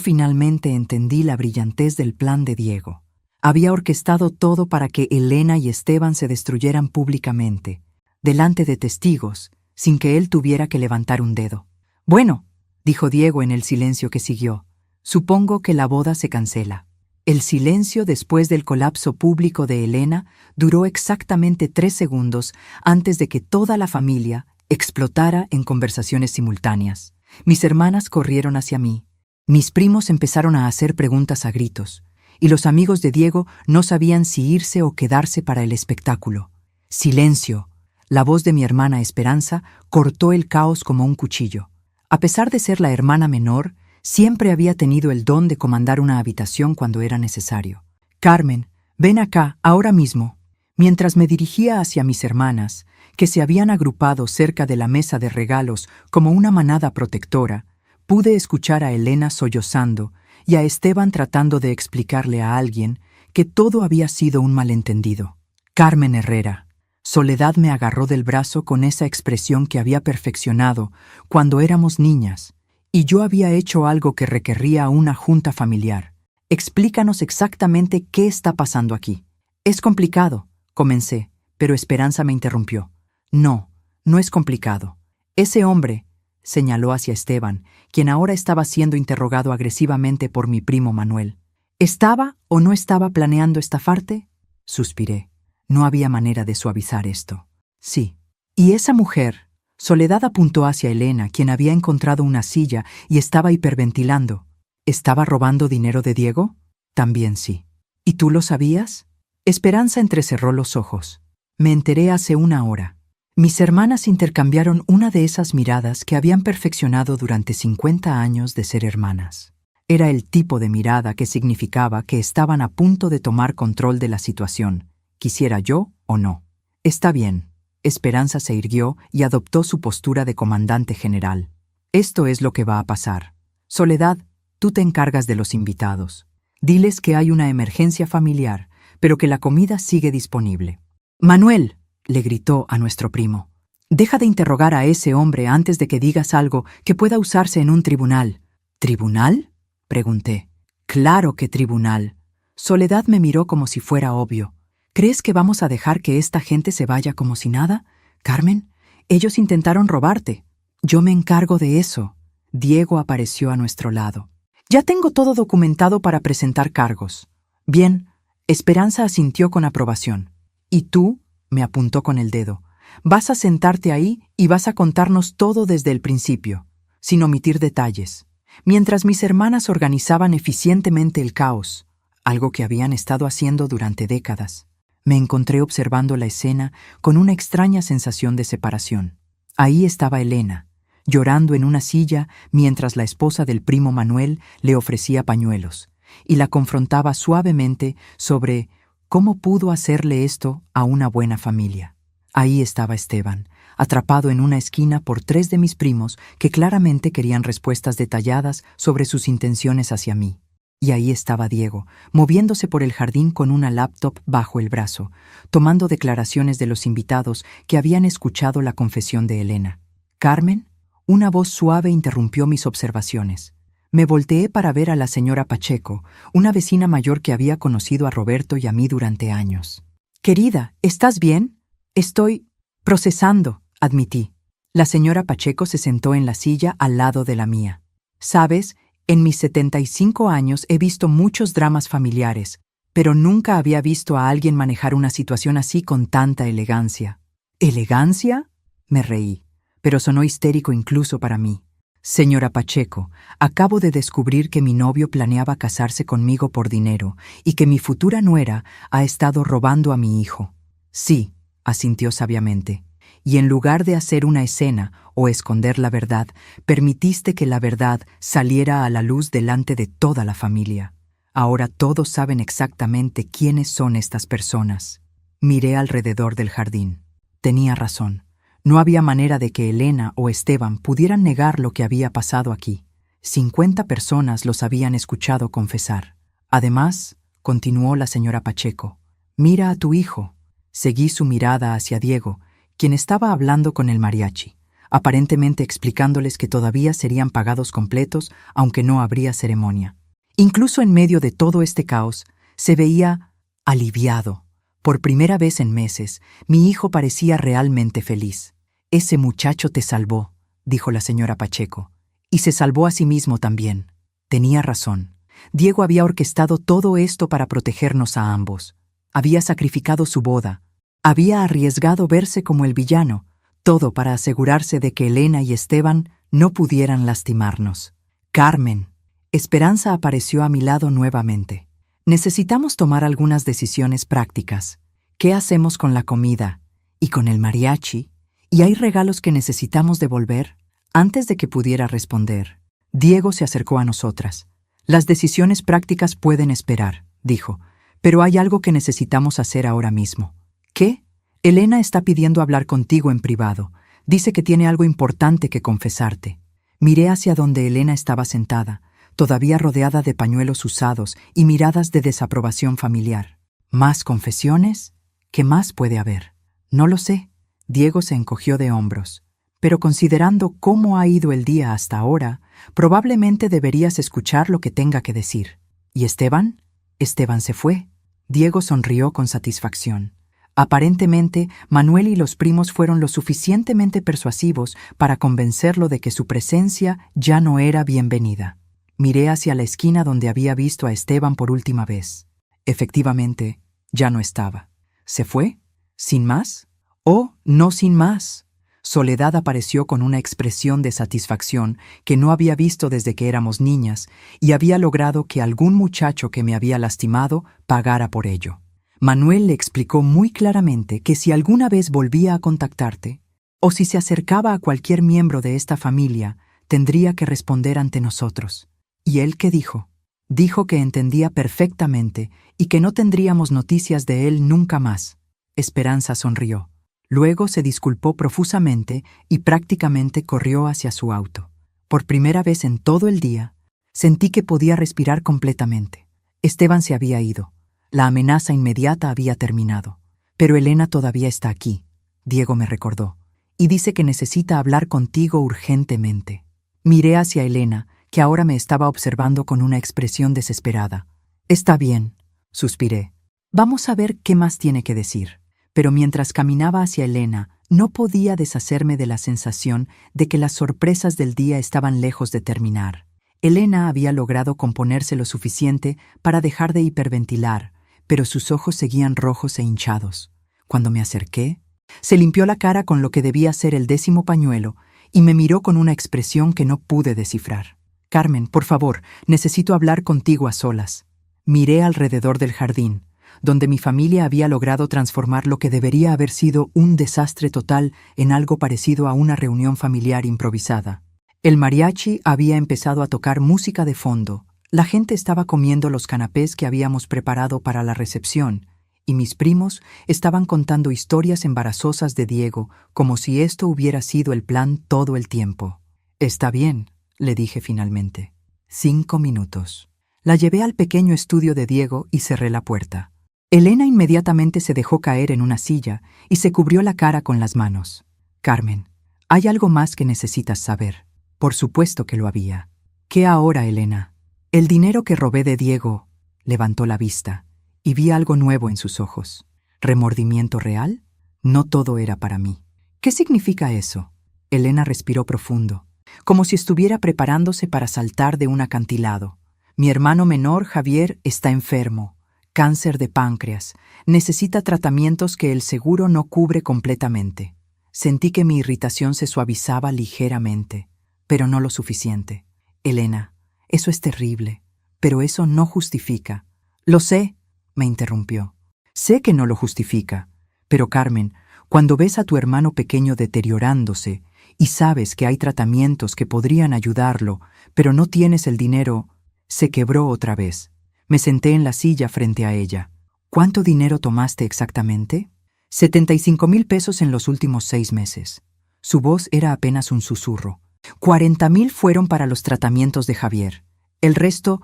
finalmente entendí la brillantez del plan de Diego. Había orquestado todo para que Elena y Esteban se destruyeran públicamente, delante de testigos, sin que él tuviera que levantar un dedo. «Bueno», dijo Diego en el silencio que siguió, «supongo que la boda se cancela». El silencio después del colapso público de Elena duró exactamente 3 segundos antes de que toda la familia explotara en conversaciones simultáneas. Mis hermanas corrieron hacia mí. Mis primos empezaron a hacer preguntas a gritos, y los amigos de Diego no sabían si irse o quedarse para el espectáculo. «Silencio». La voz de mi hermana Esperanza cortó el caos como un cuchillo. A pesar de ser la hermana menor, siempre había tenido el don de comandar una habitación cuando era necesario. «Carmen, ven acá, ahora mismo». Mientras me dirigía hacia mis hermanas, que se habían agrupado cerca de la mesa de regalos como una manada protectora, pude escuchar a Elena sollozando y a Esteban tratando de explicarle a alguien que todo había sido un malentendido. «Carmen Herrera». Soledad me agarró del brazo con esa expresión que había perfeccionado cuando éramos niñas, y yo había hecho algo que requería una junta familiar. «Explícanos exactamente qué está pasando aquí». «Es complicado», comencé, pero Esperanza me interrumpió. «No, no es complicado. Ese hombre», señaló hacia Esteban, quien ahora estaba siendo interrogado agresivamente por mi primo Manuel. «¿Estaba o no estaba planeando estafarte?». Suspiré. No había manera de suavizar esto. «Sí». «¿Y esa mujer?». Soledad apuntó hacia Elena, quien había encontrado una silla y estaba hiperventilando. «¿Estaba robando dinero de Diego?». «También sí». «¿Y tú lo sabías?». Esperanza entrecerró los ojos. «Me enteré hace 1 hora». Mis hermanas intercambiaron una de esas miradas que habían perfeccionado durante 50 años de ser hermanas. Era el tipo de mirada que significaba que estaban a punto de tomar control de la situación, quisiera yo o no. Está bien. Esperanza se irguió y adoptó su postura de comandante general. Esto es lo que va a pasar. Soledad, tú te encargas de los invitados. Diles que hay una emergencia familiar, pero que la comida sigue disponible. Manuel, le gritó a nuestro primo, deja de interrogar a ese hombre antes de que digas algo que pueda usarse en un tribunal. ¿Tribunal?, pregunté. Claro que tribunal. Soledad me miró como si fuera obvio. ¿Crees que vamos a dejar que esta gente se vaya como si nada? Carmen, ellos intentaron robarte. Yo me encargo de eso. Diego apareció a nuestro lado. Ya tengo todo documentado para presentar cargos. Bien, Esperanza asintió con aprobación. ¿Y tú?, me apuntó con el dedo. Vas a sentarte ahí y vas a contarnos todo desde el principio, sin omitir detalles. Mientras mis hermanas organizaban eficientemente el caos, algo que habían estado haciendo durante décadas, me encontré observando la escena con una extraña sensación de separación. Ahí estaba Elena, llorando en una silla mientras la esposa del primo Manuel le ofrecía pañuelos y la confrontaba suavemente sobre cómo pudo hacerle esto a una buena familia. Ahí estaba Esteban, atrapado en una esquina por 3 de mis primos que claramente querían respuestas detalladas sobre sus intenciones hacia mí. Y ahí estaba Diego, moviéndose por el jardín con una laptop bajo el brazo, tomando declaraciones de los invitados que habían escuchado la confesión de Elena. «Carmen», una voz suave interrumpió mis observaciones. Me volteé para ver a la señora Pacheco, una vecina mayor que había conocido a Roberto y a mí durante años. «Querida, ¿estás bien?» «Estoy procesando», admití. La señora Pacheco se sentó en la silla al lado de la mía. «¿Sabes? En mis 75 años he visto muchos dramas familiares, pero nunca había visto a alguien manejar una situación así con tanta elegancia». «¿Elegancia?», me reí, pero sonó histérico incluso para mí. «Señora Pacheco, acabo de descubrir que mi novio planeaba casarse conmigo por dinero y que mi futura nuera ha estado robando a mi hijo». «Sí», asintió sabiamente. «Y en lugar de hacer una escena o esconder la verdad, permitiste que la verdad saliera a la luz delante de toda la familia. Ahora todos saben exactamente quiénes son estas personas». Miré alrededor del jardín. Tenía razón. No había manera de que Elena o Esteban pudieran negar lo que había pasado aquí. 50 personas los habían escuchado confesar. Además, continuó la señora Pacheco, «mira a tu hijo». Seguí su mirada hacia Diego, quien estaba hablando con el mariachi, aparentemente explicándoles que todavía serían pagados completos, aunque no habría ceremonia. Incluso en medio de todo este caos, se veía aliviado. Por primera vez en meses, mi hijo parecía realmente feliz. «Ese muchacho te salvó», dijo la señora Pacheco, «y se salvó a sí mismo también». Tenía razón. Diego había orquestado todo esto para protegernos a ambos. Había sacrificado su boda. Había arriesgado verse como el villano, todo para asegurarse de que Elena y Esteban no pudieran lastimarnos. «Carmen». Esperanza apareció a mi lado nuevamente. «Necesitamos tomar algunas decisiones prácticas. ¿Qué hacemos con la comida? ¿Y con el mariachi? ¿Y hay regalos que necesitamos devolver?» Antes de que pudiera responder, Diego se acercó a nosotras. «Las decisiones prácticas pueden esperar», dijo, «pero hay algo que necesitamos hacer ahora mismo». «¿Qué?» «Elena está pidiendo hablar contigo en privado. Dice que tiene algo importante que confesarte». Miré hacia donde Elena estaba sentada, todavía rodeada de pañuelos usados y miradas de desaprobación familiar. ¿Más confesiones? ¿Qué más puede haber? No lo sé. Diego se encogió de hombros. «Pero considerando cómo ha ido el día hasta ahora, probablemente deberías escuchar lo que tenga que decir». «¿Y Esteban?» «Esteban se fue». Diego sonrió con satisfacción. Aparentemente, Manuel y los primos fueron lo suficientemente persuasivos para convencerlo de que su presencia ya no era bienvenida. Miré hacia la esquina donde había visto a Esteban por última vez. Efectivamente, ya no estaba. ¿Se fue? ¿Sin más? «Oh, no sin más». Soledad apareció con una expresión de satisfacción que no había visto desde que éramos niñas y había logrado que algún muchacho que me había lastimado pagara por ello. Manuel le explicó muy claramente que si alguna vez volvía a contactarte, o si se acercaba a cualquier miembro de esta familia, tendría que responder ante nosotros. ¿Y él qué dijo? Dijo que entendía perfectamente y que no tendríamos noticias de él nunca más. Esperanza sonrió. Luego se disculpó profusamente y prácticamente corrió hacia su auto. Por primera vez en todo el día, sentí que podía respirar completamente. Esteban se había ido. La amenaza inmediata había terminado. Pero Elena todavía está aquí, Diego me recordó, y dice que necesita hablar contigo urgentemente. Miré hacia Elena, que ahora me estaba observando con una expresión desesperada. Está bien, suspiré. Vamos a ver qué más tiene que decir. Pero mientras caminaba hacia Elena, no podía deshacerme de la sensación de que las sorpresas del día estaban lejos de terminar. Elena había logrado componerse lo suficiente para dejar de hiperventilar, pero sus ojos seguían rojos e hinchados. Cuando me acerqué, se limpió la cara con lo que debía ser el 10º pañuelo y me miró con una expresión que no pude descifrar. Carmen, por favor, necesito hablar contigo a solas. Miré alrededor del jardín, donde mi familia había logrado transformar lo que debería haber sido un desastre total en algo parecido a una reunión familiar improvisada. El mariachi había empezado a tocar música de fondo, la gente estaba comiendo los canapés que habíamos preparado para la recepción, y mis primos estaban contando historias embarazosas de Diego, como si esto hubiera sido el plan todo el tiempo. Está bien, le dije finalmente. 5 minutos. La llevé al pequeño estudio de Diego y cerré la puerta. Elena inmediatamente se dejó caer en una silla y se cubrió la cara con las manos. Carmen, hay algo más que necesitas saber. Por supuesto que lo había. ¿Qué ahora, Elena? El dinero que robé de Diego. Levantó la vista y vi algo nuevo en sus ojos. ¿Remordimiento real? No todo era para mí. ¿Qué significa eso? Elena respiró profundo, como si estuviera preparándose para saltar de un acantilado. Mi hermano menor, Javier, está enfermo. Cáncer de páncreas. Necesita tratamientos que el seguro no cubre completamente. Sentí que mi irritación se suavizaba ligeramente, pero no lo suficiente. Elena, eso es terrible, pero eso no justifica. Lo sé, me interrumpió. Sé que no lo justifica, pero Carmen, cuando ves a tu hermano pequeño deteriorándose y sabes que hay tratamientos que podrían ayudarlo, pero no tienes el dinero, se quebró otra vez. Me senté en la silla frente a ella. ¿Cuánto dinero tomaste exactamente? 75,000 pesos en los últimos 6 meses. Su voz era apenas un susurro. 40,000 fueron para los tratamientos de Javier. El resto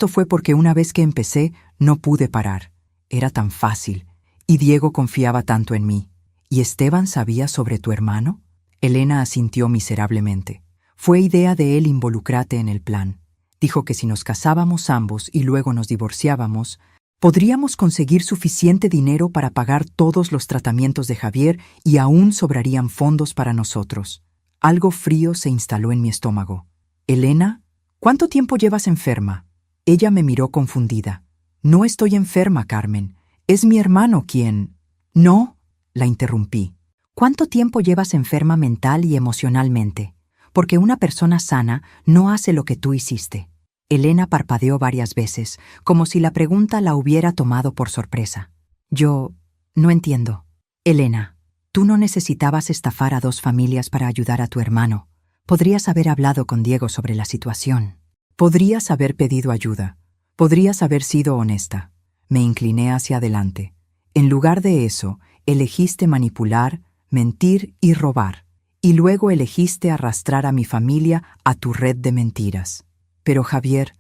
fue porque una vez que empecé, no pude parar. Era tan fácil. Y Diego confiaba tanto en mí. ¿Y Esteban sabía sobre tu hermano? Elena asintió miserablemente. Fue idea de él involucrarte en el plan. Dijo que si nos casábamos ambos y luego nos divorciábamos, podríamos conseguir suficiente dinero para pagar todos los tratamientos de Javier y aún sobrarían fondos para nosotros. Algo frío se instaló en mi estómago. Elena, ¿cuánto tiempo llevas enferma? Ella me miró confundida. No estoy enferma, Carmen. Es mi hermano quien... No, la interrumpí. ¿Cuánto tiempo llevas enferma mental y emocionalmente? Porque una persona sana no hace lo que tú hiciste. Elena parpadeó varias veces, como si la pregunta la hubiera tomado por sorpresa. Yo no entiendo. Elena, tú no necesitabas estafar a 2 familias para ayudar a tu hermano. Podrías haber hablado con Diego sobre la situación. Podrías haber pedido ayuda. Podrías haber sido honesta. Me incliné hacia adelante. En lugar de eso, elegiste manipular, mentir y robar. Y luego elegiste arrastrar a mi familia a tu red de mentiras. Pero Javier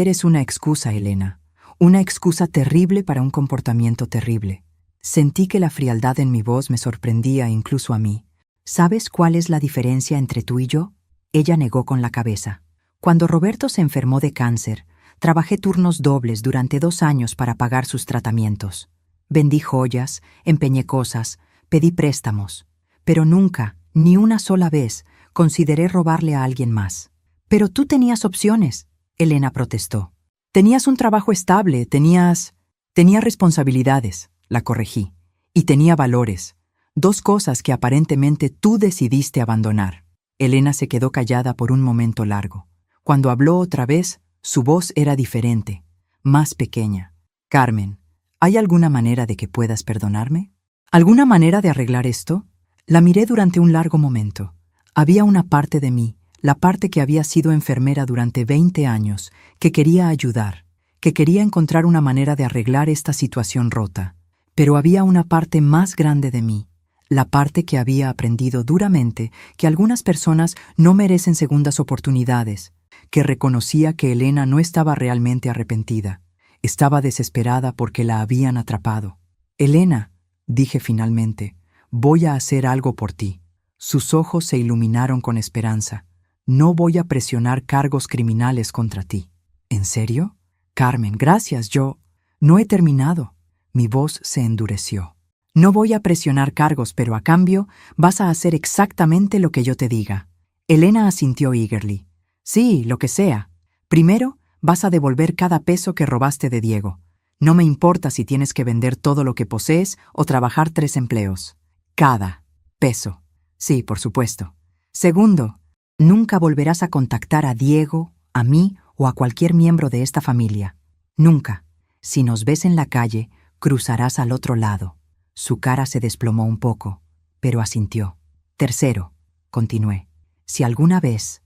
es una excusa, Elena. Una excusa terrible para un comportamiento terrible. Sentí que la frialdad en mi voz me sorprendía incluso a mí. ¿Sabes cuál es la diferencia entre tú y yo? Ella negó con la cabeza. Cuando Roberto se enfermó de cáncer, trabajé turnos dobles durante 2 años para pagar sus tratamientos. Vendí joyas, empeñé cosas, pedí préstamos. Pero nunca, ni una sola vez, consideré robarle a alguien más. Pero tú tenías opciones, Elena protestó. Tenías un trabajo estable, tenía responsabilidades, la corregí. Y tenía valores. 2 cosas que aparentemente tú decidiste abandonar. Elena se quedó callada por un momento largo. Cuando habló otra vez, su voz era diferente, más pequeña. Carmen, ¿hay alguna manera de que puedas perdonarme? ¿Alguna manera de arreglar esto? La miré durante un largo momento. Había una parte de mí, la parte que había sido enfermera durante 20 años, que quería ayudar, que quería encontrar una manera de arreglar esta situación rota. Pero había una parte más grande de mí, la parte que había aprendido duramente que algunas personas no merecen segundas oportunidades, que reconocía que Elena no estaba realmente arrepentida. Estaba desesperada porque la habían atrapado. «Elena», dije finalmente, «voy a hacer algo por ti». Sus ojos se iluminaron con esperanza. «No voy a presionar cargos criminales contra ti». «¿En serio?» «Carmen, gracias, yo no he terminado». Mi voz se endureció. «No voy a presionar cargos, pero a cambio vas a hacer exactamente lo que yo te diga». Elena asintió eagerly. «Sí, lo que sea. Primero, vas a devolver cada peso que robaste de Diego. No me importa si tienes que vender todo lo que posees o trabajar 3 empleos. Cada peso. Sí, por supuesto. Segundo, nunca volverás a contactar a Diego, a mí o a cualquier miembro de esta familia. Nunca. Si nos ves en la calle, cruzarás al otro lado». Su cara se desplomó un poco, pero asintió. «Tercero», continué, «si alguna vez,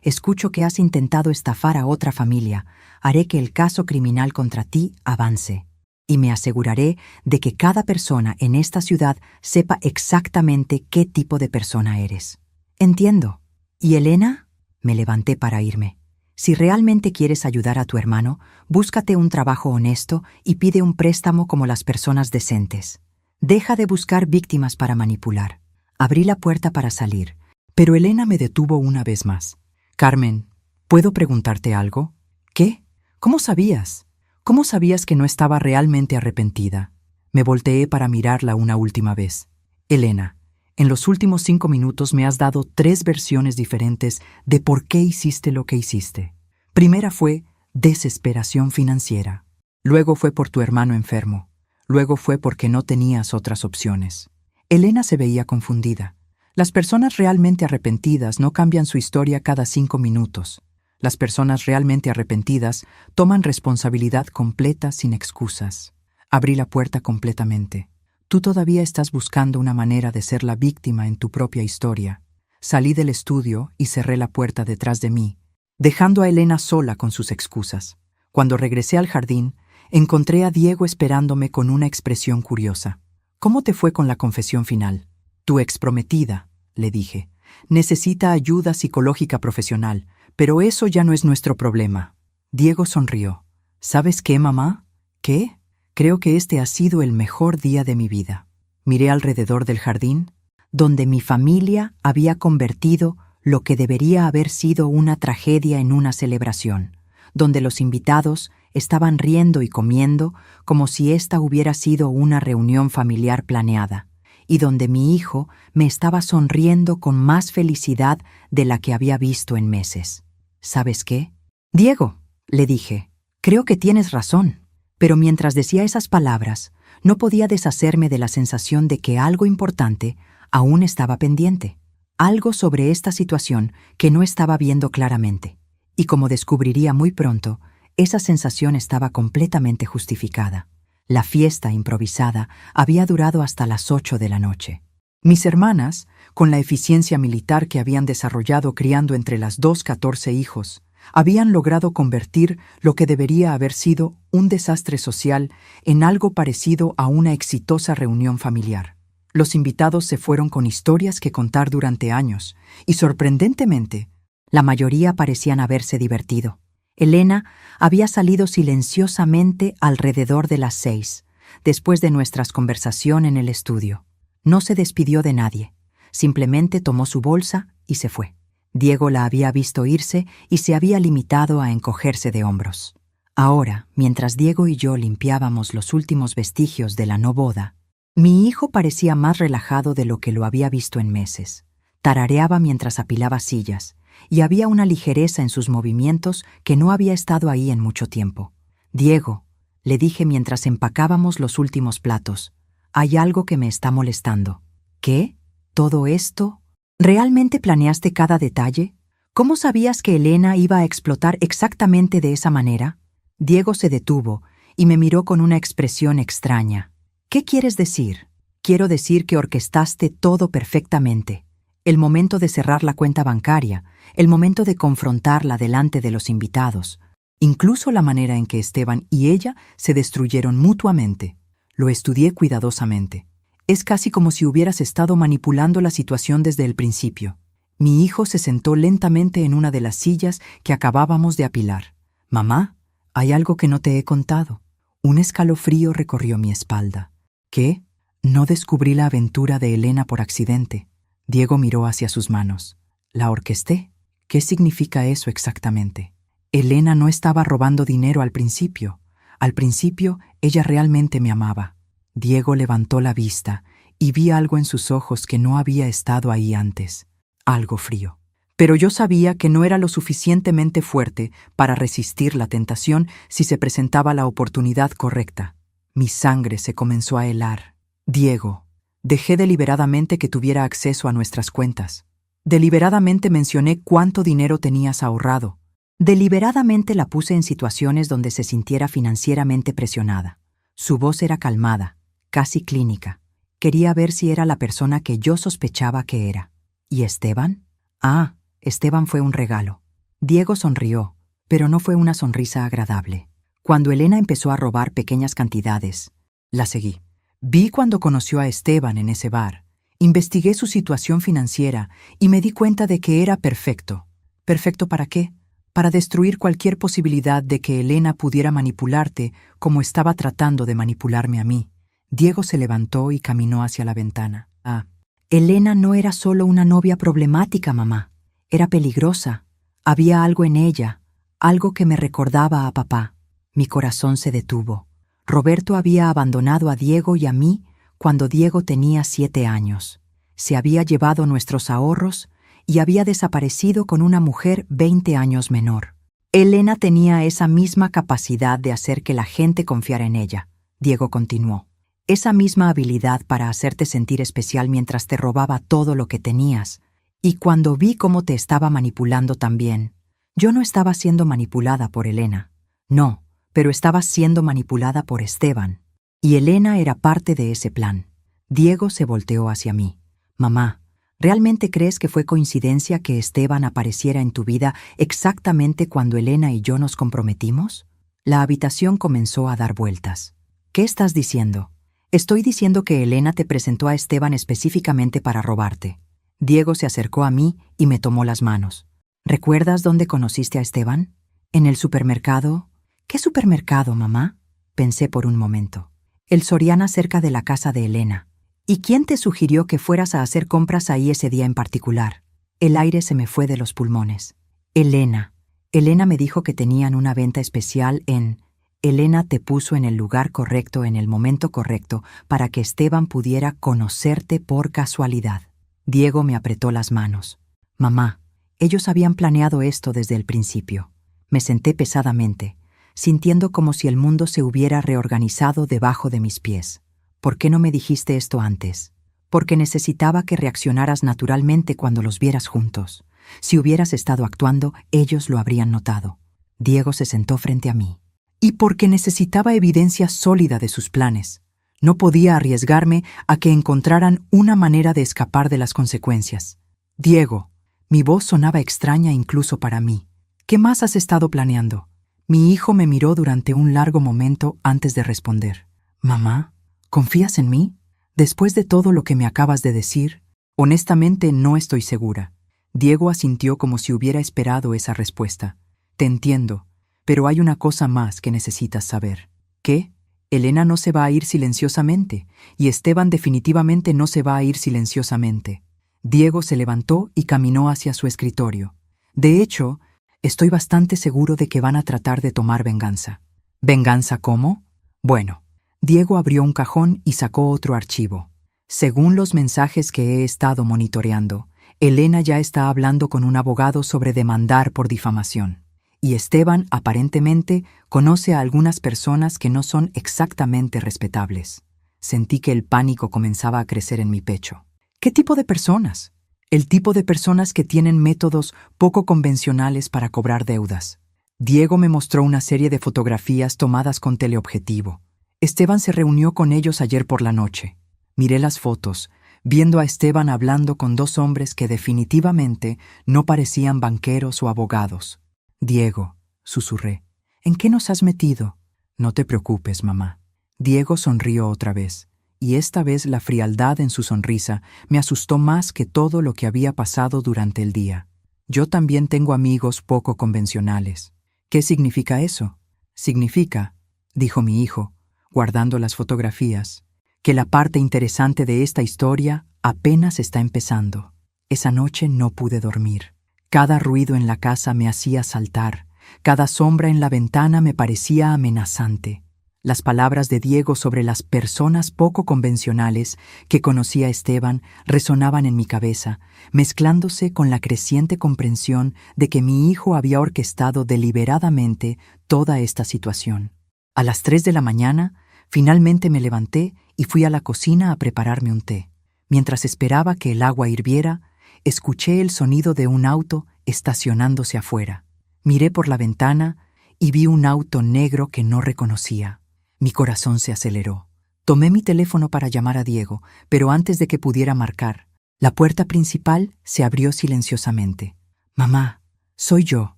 escucho que has intentado estafar a otra familia, haré que el caso criminal contra ti avance. Y me aseguraré de que cada persona en esta ciudad sepa exactamente qué tipo de persona eres». «Entiendo». «¿Y Elena?» Me levanté para irme. «Si realmente quieres ayudar a tu hermano, búscate un trabajo honesto y pide un préstamo como las personas decentes. Deja de buscar víctimas para manipular». Abrí la puerta para salir, pero Elena me detuvo una vez más. «Carmen, ¿puedo preguntarte algo?» «¿Qué? ¿Cómo sabías? ¿Cómo sabías que no estaba realmente arrepentida?» Me volteé para mirarla una última vez. «Elena, en los últimos 5 minutos me has dado 3 versiones diferentes de por qué hiciste lo que hiciste. Primera fue desesperación financiera. Luego fue por tu hermano enfermo. Luego fue porque no tenías otras opciones». Elena se veía confundida. Las personas realmente arrepentidas no cambian su historia cada 5 minutos. Las personas realmente arrepentidas toman responsabilidad completa sin excusas. Abrí la puerta completamente. «Tú todavía estás buscando una manera de ser la víctima en tu propia historia». Salí del estudio y cerré la puerta detrás de mí, dejando a Elena sola con sus excusas. Cuando regresé al jardín, encontré a Diego esperándome con una expresión curiosa. «¿Cómo te fue con la confesión final?» «Tu exprometida», le dije, «necesita ayuda psicológica profesional, pero eso ya no es nuestro problema». Diego sonrió. «¿Sabes qué, mamá?» «¿Qué?» «Creo que este ha sido el mejor día de mi vida». Miré alrededor del jardín, donde mi familia había convertido lo que debería haber sido una tragedia en una celebración, donde los invitados estaban riendo y comiendo como si esta hubiera sido una reunión familiar planeada, y donde mi hijo me estaba sonriendo con más felicidad de la que había visto en meses. «¿Sabes qué?» «Diego», le dije, «creo que tienes razón». Pero mientras decía esas palabras, no podía deshacerme de la sensación de que algo importante aún estaba pendiente, algo sobre esta situación que no estaba viendo claramente. Y como descubriría muy pronto, esa sensación estaba completamente justificada. La fiesta improvisada había durado hasta las 8 de la noche. Mis hermanas, con la eficiencia militar que habían desarrollado criando entre las 14 hijos, habían logrado convertir lo que debería haber sido un desastre social en algo parecido a una exitosa reunión familiar. Los invitados se fueron con historias que contar durante años, y sorprendentemente, la mayoría parecían haberse divertido. Elena había salido silenciosamente alrededor de las 6, después de nuestras conversaciones en el estudio. No se despidió de nadie, simplemente tomó su bolsa y se fue. Diego la había visto irse y se había limitado a encogerse de hombros. Ahora, mientras Diego y yo limpiábamos los últimos vestigios de la no boda, mi hijo parecía más relajado de lo que lo había visto en meses. Tarareaba mientras apilaba sillas, y había una ligereza en sus movimientos que no había estado ahí en mucho tiempo. «Diego», le dije mientras empacábamos los últimos platos, «hay algo que me está molestando». «¿Qué? ¿Todo esto? ¿Realmente planeaste cada detalle? ¿Cómo sabías que Elena iba a explotar exactamente de esa manera?» Diego se detuvo y me miró con una expresión extraña. «¿Qué quieres decir?» «Quiero decir que orquestaste todo perfectamente». el momento de cerrar la cuenta bancaria, el momento de confrontarla delante de los invitados, incluso la manera en que Esteban y ella se destruyeron mutuamente. Lo estudié cuidadosamente. Es casi como si hubieras estado manipulando la situación desde el principio. Mi hijo se sentó lentamente en una de las sillas que acabábamos de apilar. «Mamá, hay algo que no te he contado». Un escalofrío recorrió mi espalda. «¿Qué? No descubrí la aventura de Elena por accidente». Diego miró hacia sus manos. «¿La orquesté? ¿Qué significa eso exactamente?» «Elena no estaba robando dinero al principio. Al principio, ella realmente me amaba». Diego levantó la vista y vi algo en sus ojos que no había estado ahí antes. Algo frío. Pero yo sabía que no era lo suficientemente fuerte para resistir la tentación si se presentaba la oportunidad correcta. Mi sangre se comenzó a helar. «Diego, dejé deliberadamente que tuviera acceso a nuestras cuentas. Deliberadamente mencioné cuánto dinero tenías ahorrado. Deliberadamente la puse en situaciones donde se sintiera financieramente presionada». Su voz era calmada, casi clínica. Quería ver si era la persona que yo sospechaba que era. ¿Y Esteban? Ah, Esteban fue un regalo. Diego sonrió, pero no fue una sonrisa agradable. Cuando Elena empezó a robar pequeñas cantidades, la seguí. Vi cuando conoció a Esteban en ese bar. Investigué su situación financiera y me di cuenta de que era perfecto. ¿Perfecto para qué? Para destruir cualquier posibilidad de que Elena pudiera manipularte como estaba tratando de manipularme a mí. Diego se levantó y caminó hacia la ventana. «Ah, Elena no era solo una novia problemática, mamá. Era peligrosa. Había algo en ella, algo que me recordaba a papá». Mi corazón se detuvo. Roberto había abandonado a Diego y a mí cuando Diego tenía 7 años. Se había llevado nuestros ahorros y había desaparecido con una mujer 20 años menor. Elena tenía esa misma capacidad de hacer que la gente confiara en ella. Diego continuó. Esa misma habilidad para hacerte sentir especial mientras te robaba todo lo que tenías. Y cuando vi cómo te estaba manipulando también, yo no estaba siendo manipulada por Elena. No, pero estaba siendo manipulada por Esteban. Y Elena era parte de ese plan. Diego se volteó hacia mí. «Mamá, ¿realmente crees que fue coincidencia que Esteban apareciera en tu vida exactamente cuando Elena y yo nos comprometimos?» La habitación comenzó a dar vueltas. «¿Qué estás diciendo?» «Estoy diciendo que Elena te presentó a Esteban específicamente para robarte». Diego se acercó a mí y me tomó las manos. «¿Recuerdas dónde conociste a Esteban? ¿En el supermercado?» «¿Qué supermercado, mamá?» Pensé por un momento. «El Soriana cerca de la casa de Elena». «¿Y quién te sugirió que fueras a hacer compras ahí ese día en particular?» El aire se me fue de los pulmones. «Elena. Elena me dijo que tenían una venta especial en...» Elena te puso en el lugar correcto en el momento correcto para que Esteban pudiera conocerte por casualidad. Diego me apretó las manos. «Mamá, ellos habían planeado esto desde el principio». Me senté pesadamente, sintiendo como si el mundo se hubiera reorganizado debajo de mis pies. «¿Por qué no me dijiste esto antes?» «Porque necesitaba que reaccionaras naturalmente cuando los vieras juntos. Si hubieras estado actuando, ellos lo habrían notado». Diego se sentó frente a mí. «Y porque necesitaba evidencia sólida de sus planes. No podía arriesgarme a que encontraran una manera de escapar de las consecuencias». «Diego», mi voz sonaba extraña incluso para mí. «¿Qué más has estado planeando?» Mi hijo me miró durante un largo momento antes de responder. «Mamá, ¿confías en mí? Después de todo lo que me acabas de decir, honestamente no estoy segura». Diego asintió como si hubiera esperado esa respuesta. «Te entiendo, pero hay una cosa más que necesitas saber». «¿Qué?» «Elena no se va a ir silenciosamente, y Esteban definitivamente no se va a ir silenciosamente». Diego se levantó y caminó hacia su escritorio. «De hecho, estoy bastante seguro de que van a tratar de tomar venganza». «¿Venganza cómo?» «Bueno». Diego abrió un cajón y sacó otro archivo. «Según los mensajes que he estado monitoreando, Elena ya está hablando con un abogado sobre demandar por difamación. Y Esteban, aparentemente, conoce a algunas personas que no son exactamente respetables». Sentí que el pánico comenzaba a crecer en mi pecho. ¿Qué tipo de personas? El tipo de personas que tienen métodos poco convencionales para cobrar deudas. Diego me mostró una serie de fotografías tomadas con teleobjetivo. Esteban se reunió con ellos ayer por la noche. Miré las fotos, viendo a Esteban hablando con dos hombres que definitivamente no parecían banqueros o abogados. «Diego», susurré, «¿en qué nos has metido?» «No te preocupes, mamá». Diego sonrió otra vez, y esta vez la frialdad en su sonrisa me asustó más que todo lo que había pasado durante el día. «Yo también tengo amigos poco convencionales». «¿Qué significa eso?» «Significa», dijo mi hijo, guardando las fotografías, «que la parte interesante de esta historia apenas está empezando». Esa noche no pude dormir. Cada ruido en la casa me hacía saltar, cada sombra en la ventana me parecía amenazante. Las palabras de Diego sobre las personas poco convencionales que conocía Esteban resonaban en mi cabeza, mezclándose con la creciente comprensión de que mi hijo había orquestado deliberadamente toda esta situación. A las 3 de la mañana, finalmente me levanté y fui a la cocina a prepararme un té. Mientras esperaba que el agua hirviera, escuché el sonido de un auto estacionándose afuera. Miré por la ventana y vi un auto negro que no reconocía. Mi corazón se aceleró. Tomé mi teléfono para llamar a Diego, pero antes de que pudiera marcar, la puerta principal se abrió silenciosamente. «Mamá, soy yo».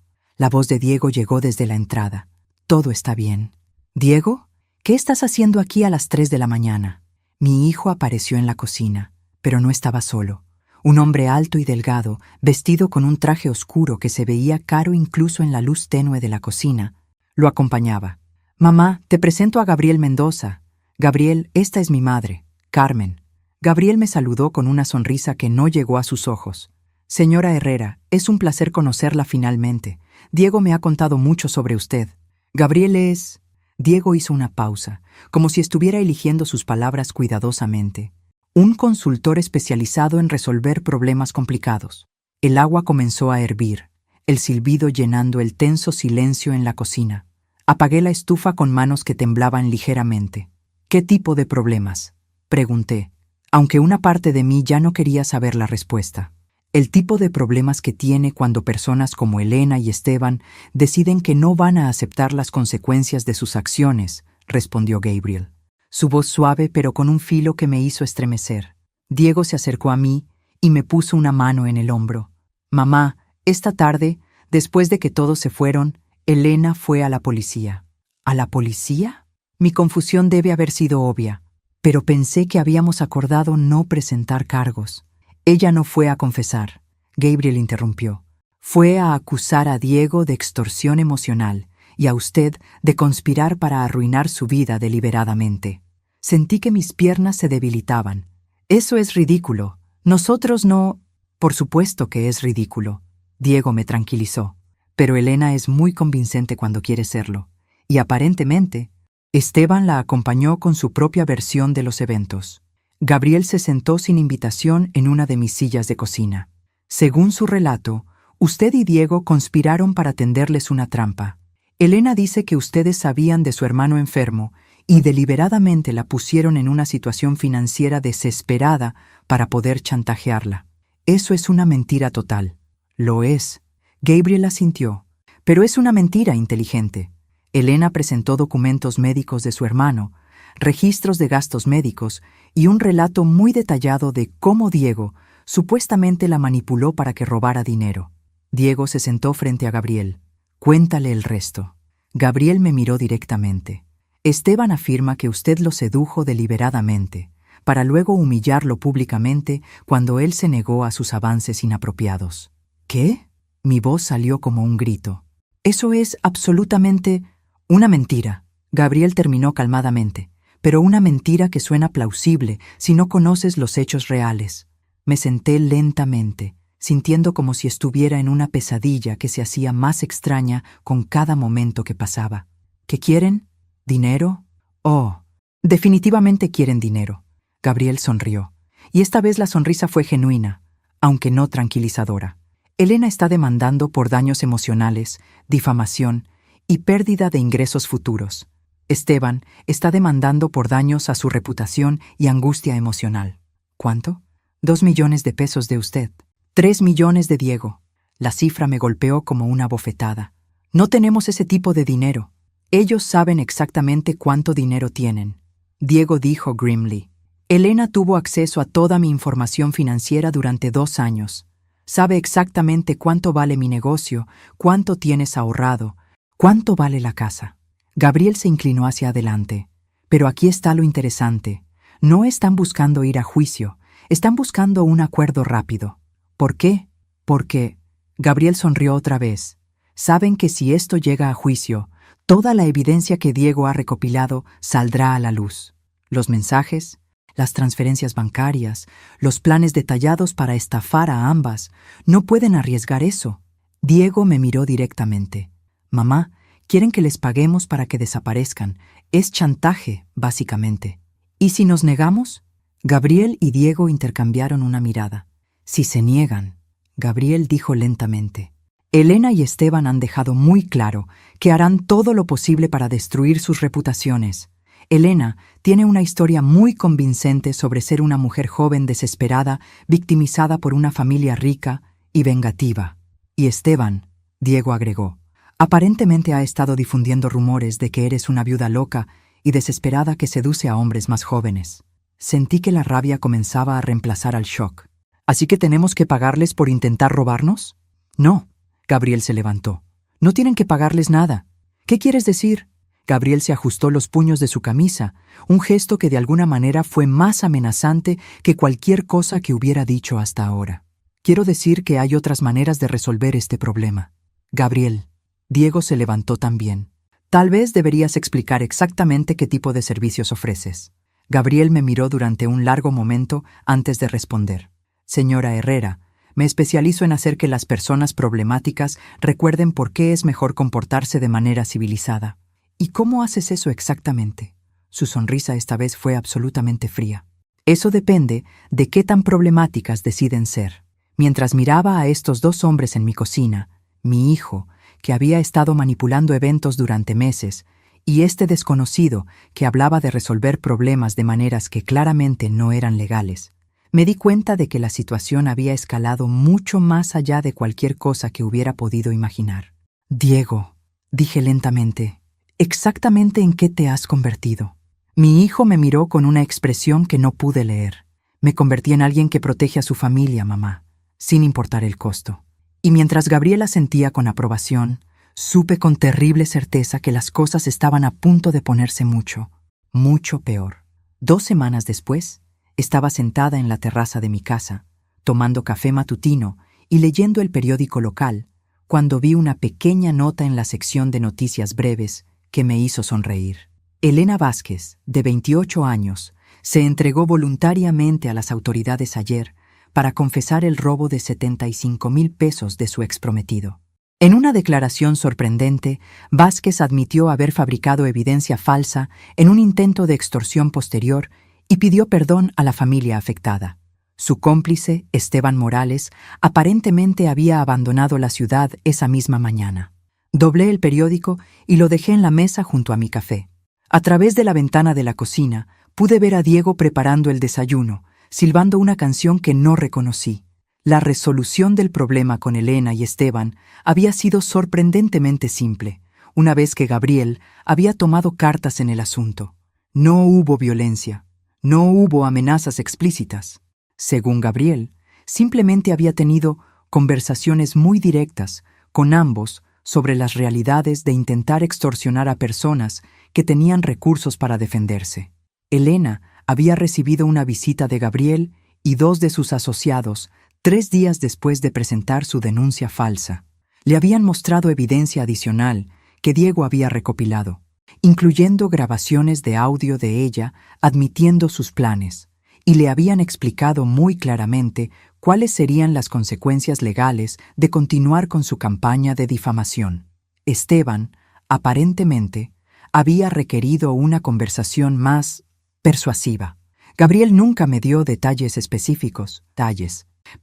La voz de Diego llegó desde la entrada. «Todo está bien». «¿Diego? ¿Qué estás haciendo aquí a las 3 de la mañana?» Mi hijo apareció en la cocina, pero no estaba solo. Un hombre alto y delgado, vestido con un traje oscuro que se veía caro incluso en la luz tenue de la cocina, lo acompañaba. «Mamá, te presento a Gabriel Mendoza. Gabriel, esta es mi madre, Carmen». Gabriel me saludó con una sonrisa que no llegó a sus ojos. «Señora Herrera, es un placer conocerla finalmente. Diego me ha contado mucho sobre usted. Gabriel es...» Diego hizo una pausa, como si estuviera eligiendo sus palabras cuidadosamente. «Un consultor especializado en resolver problemas complicados». El agua comenzó a hervir, el silbido llenando el tenso silencio en la cocina. Apagué la estufa con manos que temblaban ligeramente. «¿Qué tipo de problemas?», pregunté, aunque una parte de mí ya no quería saber la respuesta. «El tipo de problemas que tiene cuando personas como Elena y Esteban deciden que no van a aceptar las consecuencias de sus acciones», respondió Gabriel. Su voz suave pero con un filo que me hizo estremecer. Diego se acercó a mí y me puso una mano en el hombro. «Mamá, esta tarde, después de que todos se fueron, Elena fue a la policía». «¿A la policía?» Mi confusión debe haber sido obvia, pero pensé que habíamos acordado no presentar cargos. «Ella no fue a confesar», Gabriel interrumpió. «Fue a acusar a Diego de extorsión emocional y a usted de conspirar para arruinar su vida deliberadamente». Sentí que mis piernas se debilitaban. «Eso es ridículo. Nosotros no...» «Por supuesto que es ridículo», Diego me tranquilizó. «Pero Elena es muy convincente cuando quiere serlo. Y aparentemente, Esteban la acompañó con su propia versión de los eventos». Gabriel se sentó sin invitación en una de mis sillas de cocina. «Según su relato, usted y Diego conspiraron para tenderles una trampa. Elena dice que ustedes sabían de su hermano enfermo y deliberadamente la pusieron en una situación financiera desesperada para poder chantajearla. Eso es una mentira total». «Lo es». Gabriel asintió. «Pero es una mentira inteligente. Elena presentó documentos médicos de su hermano, registros de gastos médicos y un relato muy detallado de cómo Diego supuestamente la manipuló para que robara dinero». Diego se sentó frente a Gabriel. «Cuéntale el resto». Gabriel me miró directamente. «Esteban afirma que usted lo sedujo deliberadamente, para luego humillarlo públicamente cuando él se negó a sus avances inapropiados». «¿Qué?». Mi voz salió como un grito. «Eso es absolutamente una mentira». Gabriel terminó calmadamente. «Pero una mentira que suena plausible si no conoces los hechos reales». Me senté lentamente, sintiendo como si estuviera en una pesadilla que se hacía más extraña con cada momento que pasaba. «¿Qué quieren? ¿Dinero?» «Oh, definitivamente quieren dinero». Gabriel sonrió, y esta vez la sonrisa fue genuina, aunque no tranquilizadora. «Elena está demandando por daños emocionales, difamación y pérdida de ingresos futuros. Esteban está demandando por daños a su reputación y angustia emocional». «¿Cuánto?» «2 millones de pesos de usted». «3 millones de Diego». La cifra me golpeó como una bofetada. «No tenemos ese tipo de dinero. Ellos saben exactamente cuánto dinero tienen». Diego dijo grimly. Elena tuvo acceso a toda mi información financiera durante 2 años. Sabe exactamente cuánto vale mi negocio, cuánto tienes ahorrado, cuánto vale la casa. Gabriel se inclinó hacia adelante. Pero aquí está lo interesante. No están buscando ir a juicio, están buscando un acuerdo rápido. ¿Por qué? Porque... Gabriel sonrió otra vez. Saben que si esto llega a juicio, toda la evidencia que Diego ha recopilado saldrá a la luz. Los mensajes, las transferencias bancarias, los planes detallados para estafar a ambas. No pueden arriesgar eso. Diego me miró directamente. Mamá, quieren que les paguemos para que desaparezcan. Es chantaje, básicamente. ¿Y si nos negamos? Gabriel y Diego intercambiaron una mirada. Si se niegan, Gabriel dijo lentamente. Elena y Esteban han dejado muy claro que harán todo lo posible para destruir sus reputaciones. Elena tiene una historia muy convincente sobre ser una mujer joven desesperada, victimizada por una familia rica y vengativa. Y Esteban, Diego agregó, aparentemente ha estado difundiendo rumores de que eres una viuda loca y desesperada que seduce a hombres más jóvenes. Sentí que la rabia comenzaba a reemplazar al shock. ¿Así que tenemos que pagarles por intentar robarnos? No. Gabriel se levantó. No tienen que pagarles nada. ¿Qué quieres decir? Gabriel se ajustó los puños de su camisa, un gesto que de alguna manera fue más amenazante que cualquier cosa que hubiera dicho hasta ahora. Quiero decir que hay otras maneras de resolver este problema. Gabriel. Diego se levantó también. Tal vez deberías explicar exactamente qué tipo de servicios ofreces. Gabriel me miró durante un largo momento antes de responder. Señora Herrera, me especializo en hacer que las personas problemáticas recuerden por qué es mejor comportarse de manera civilizada. ¿Y cómo haces eso exactamente? Su sonrisa esta vez fue absolutamente fría. Eso depende de qué tan problemáticas deciden ser. Mientras miraba a estos 2 hombres en mi cocina, mi hijo, que había estado manipulando eventos durante meses, y este desconocido que hablaba de resolver problemas de maneras que claramente no eran legales, me di cuenta de que la situación había escalado mucho más allá de cualquier cosa que hubiera podido imaginar. Diego, dije lentamente, ¿exactamente en qué te has convertido? Mi hijo me miró con una expresión que no pude leer. Me convertí en alguien que protege a su familia, mamá, sin importar el costo. Y mientras Gabriela sentía con aprobación, supe con terrible certeza que las cosas estaban a punto de ponerse mucho, mucho peor. 2 semanas después, estaba sentada en la terraza de mi casa, tomando café matutino y leyendo el periódico local, cuando vi una pequeña nota en la sección de noticias breves que me hizo sonreír. Elena Vázquez, de 28 años, se entregó voluntariamente a las autoridades ayer para confesar el robo de 75,000 pesos de su exprometido. En una declaración sorprendente, Vázquez admitió haber fabricado evidencia falsa en un intento de extorsión posterior y pidió perdón a la familia afectada. Su cómplice, Esteban Morales, aparentemente había abandonado la ciudad esa misma mañana. Doblé el periódico y lo dejé en la mesa junto a mi café. A través de la ventana de la cocina pude ver a Diego preparando el desayuno, silbando una canción que no reconocí. La resolución del problema con Elena y Esteban había sido sorprendentemente simple, una vez que Gabriel había tomado cartas en el asunto. No hubo violencia. No hubo amenazas explícitas. Según Gabriel, simplemente había tenido conversaciones muy directas con ambos sobre las realidades de intentar extorsionar a personas que tenían recursos para defenderse. Elena había recibido una visita de Gabriel y 2 de sus asociados 3 días después de presentar su denuncia falsa. Le habían mostrado evidencia adicional que Diego había recopilado, incluyendo grabaciones de audio de ella admitiendo sus planes, y le habían explicado muy claramente cuáles serían las consecuencias legales de continuar con su campaña de difamación. Esteban, aparentemente, había requerido una conversación más persuasiva. Gabriel nunca me dio detalles específicos,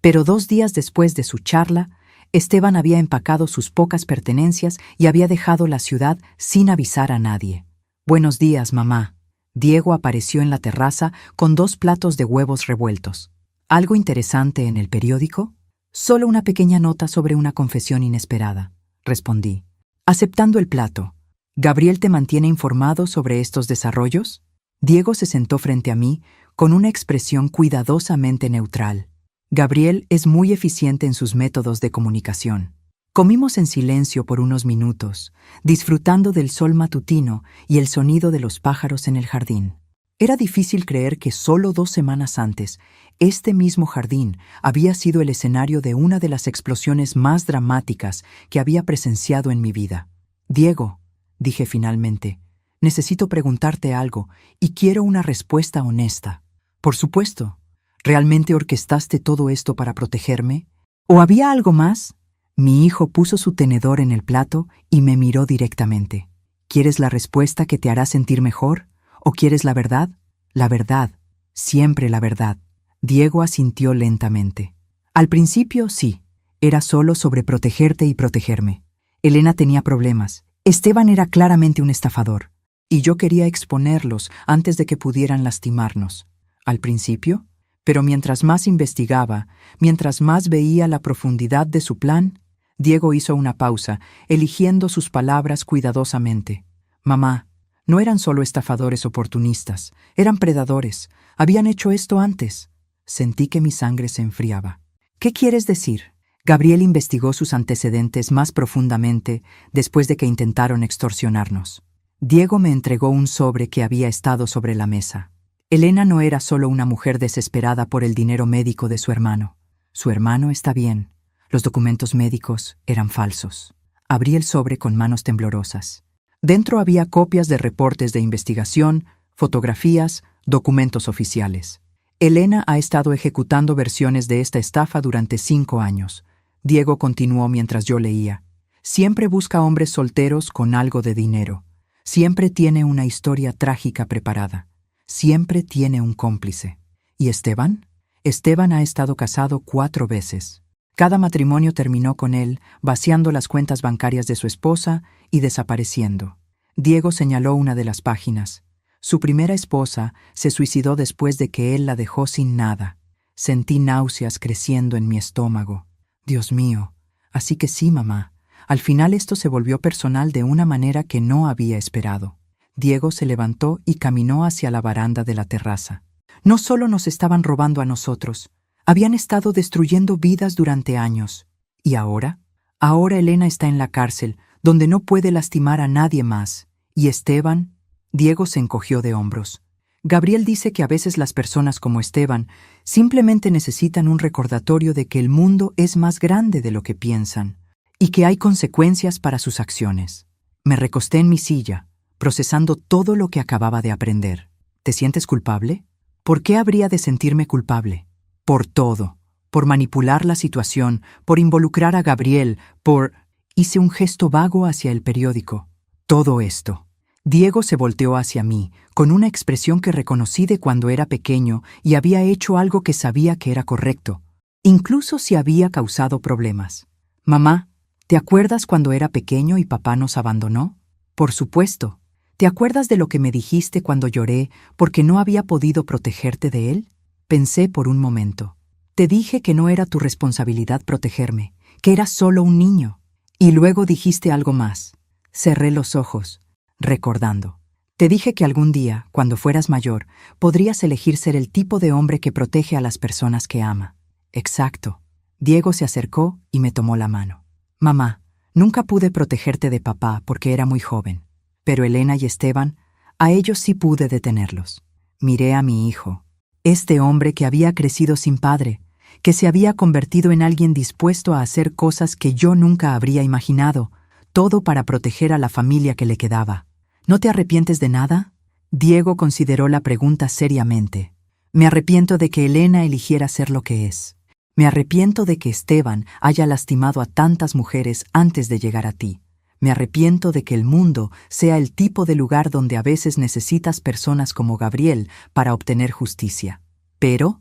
pero 2 días después de su charla, Esteban había empacado sus pocas pertenencias y había dejado la ciudad sin avisar a nadie. «Buenos días, mamá». Diego apareció en la terraza con 2 platos de huevos revueltos. ¿Algo interesante en el periódico? Solo una pequeña nota sobre una confesión inesperada, respondí, aceptando el plato. ¿Gabriel te mantiene informado sobre estos desarrollos? Diego se sentó frente a mí con una expresión cuidadosamente neutral. Gabriel es muy eficiente en sus métodos de comunicación. Comimos en silencio por unos minutos, disfrutando del sol matutino y el sonido de los pájaros en el jardín. Era difícil creer que solo 2 semanas antes, este mismo jardín había sido el escenario de una de las explosiones más dramáticas que había presenciado en mi vida. Diego, dije finalmente, necesito preguntarte algo y quiero una respuesta honesta. Por supuesto. ¿Realmente orquestaste todo esto para protegerme? ¿O había algo más? Mi hijo puso su tenedor en el plato y me miró directamente. ¿Quieres la respuesta que te hará sentir mejor? ¿O quieres la verdad? La verdad. Siempre la verdad. Diego asintió lentamente. Al principio, sí. Era solo sobre protegerte y protegerme. Elena tenía problemas. Esteban era claramente un estafador. Y yo quería exponerlos antes de que pudieran lastimarnos. Al principio, pero mientras más investigaba, mientras más veía la profundidad de su plan, Diego hizo una pausa, eligiendo sus palabras cuidadosamente. Mamá, no eran solo estafadores oportunistas, eran predadores. Habían hecho esto antes. Sentí que mi sangre se enfriaba. ¿Qué quieres decir? Gabriel investigó sus antecedentes más profundamente después de que intentaron extorsionarnos. Diego me entregó un sobre que había estado sobre la mesa. Elena no era solo una mujer desesperada por el dinero médico de su hermano. Su hermano está bien. Los documentos médicos eran falsos. Abrí el sobre con manos temblorosas. Dentro había copias de reportes de investigación, fotografías, documentos oficiales. Elena ha estado ejecutando versiones de esta estafa durante 5 años. Diego continuó mientras yo leía. Siempre busca hombres solteros con algo de dinero. Siempre tiene una historia trágica preparada. Siempre tiene un cómplice. ¿Y Esteban? Esteban ha estado casado 4 veces. Cada matrimonio terminó con él, vaciando las cuentas bancarias de su esposa y desapareciendo. Diego señaló una de las páginas. Su primera esposa se suicidó después de que él la dejó sin nada. Sentí náuseas creciendo en mi estómago. Dios mío. Así que sí, mamá. Al final esto se volvió personal de una manera que no había esperado. Diego se levantó y caminó hacia la baranda de la terraza. No solo nos estaban robando a nosotros, habían estado destruyendo vidas durante años. ¿Y ahora? Ahora Elena está en la cárcel, donde no puede lastimar a nadie más. ¿Y Esteban? Diego se encogió de hombros. Gabriel dice que a veces las personas como Esteban simplemente necesitan un recordatorio de que el mundo es más grande de lo que piensan y que hay consecuencias para sus acciones. Me recosté en mi silla, procesando todo lo que acababa de aprender. ¿Te sientes culpable? ¿Por qué habría de sentirme culpable? Por todo. Por manipular la situación, por involucrar a Gabriel, por... Hice un gesto vago hacia el periódico. Todo esto. Diego se volteó hacia mí, con una expresión que reconocí de cuando era pequeño y había hecho algo que sabía que era correcto, incluso si había causado problemas. Mamá, ¿te acuerdas cuando era pequeño y papá nos abandonó? Por supuesto. ¿Te acuerdas de lo que me dijiste cuando lloré porque no había podido protegerte de él? Pensé por un momento. Te dije que no era tu responsabilidad protegerme, que eras solo un niño. Y luego dijiste algo más. Cerré los ojos, recordando. Te dije que algún día, cuando fueras mayor, podrías elegir ser el tipo de hombre que protege a las personas que ama. Exacto. Diego se acercó y me tomó la mano. Mamá, nunca pude protegerte de papá porque era muy joven. Pero Elena y Esteban, a ellos sí pude detenerlos. Miré a mi hijo, este hombre que había crecido sin padre, que se había convertido en alguien dispuesto a hacer cosas que yo nunca habría imaginado, todo para proteger a la familia que le quedaba. ¿No te arrepientes de nada? Diego consideró la pregunta seriamente. Me arrepiento de que Elena eligiera ser lo que es. Me arrepiento de que Esteban haya lastimado a tantas mujeres antes de llegar a ti. Me arrepiento de que el mundo sea el tipo de lugar donde a veces necesitas personas como Gabriel para obtener justicia. Pero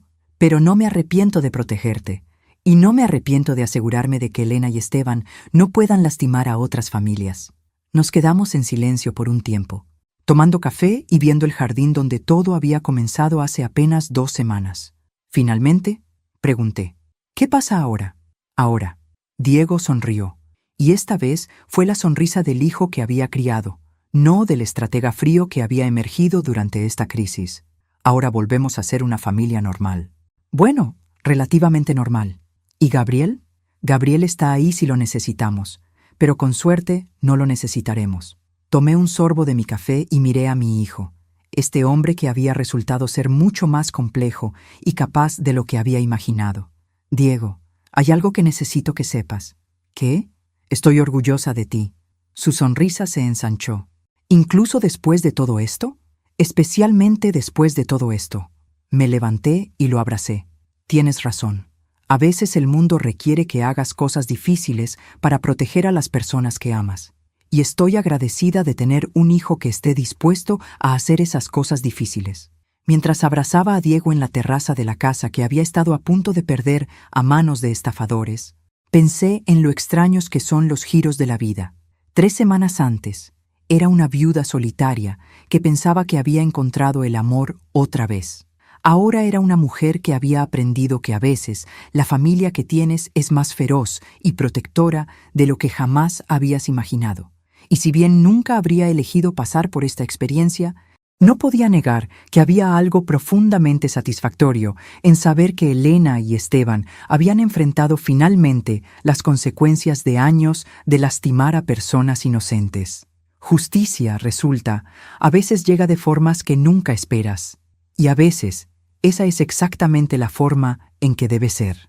no me arrepiento de protegerte. Y no me arrepiento de asegurarme de que Elena y Esteban no puedan lastimar a otras familias. Nos quedamos en silencio por un tiempo, tomando café y viendo el jardín donde todo había comenzado hace apenas 2 semanas. Finalmente, pregunté, ¿qué pasa ahora? Ahora. Diego sonrió. Y esta vez fue la sonrisa del hijo que había criado, no del estratega frío que había emergido durante esta crisis. Ahora volvemos a ser una familia normal. Bueno, relativamente normal. ¿Y Gabriel? Gabriel está ahí si lo necesitamos, pero con suerte no lo necesitaremos. Tomé un sorbo de mi café y miré a mi hijo, este hombre que había resultado ser mucho más complejo y capaz de lo que había imaginado. Diego, hay algo que necesito que sepas. ¿Qué? Estoy orgullosa de ti. Su sonrisa se ensanchó. ¿Incluso después de todo esto? Especialmente después de todo esto. Me levanté y lo abracé. Tienes razón. A veces el mundo requiere que hagas cosas difíciles para proteger a las personas que amas. Y estoy agradecida de tener un hijo que esté dispuesto a hacer esas cosas difíciles. Mientras abrazaba a Diego en la terraza de la casa que había estado a punto de perder a manos de estafadores, pensé en lo extraños que son los giros de la vida. 3 semanas antes, era una viuda solitaria que pensaba que había encontrado el amor otra vez. Ahora era una mujer que había aprendido que a veces la familia que tienes es más feroz y protectora de lo que jamás habías imaginado. Y si bien nunca habría elegido pasar por esta experiencia, no podía negar que había algo profundamente satisfactorio en saber que Elena y Esteban habían enfrentado finalmente las consecuencias de años de lastimar a personas inocentes. Justicia, resulta, a veces llega de formas que nunca esperas, y a veces esa es exactamente la forma en que debe ser.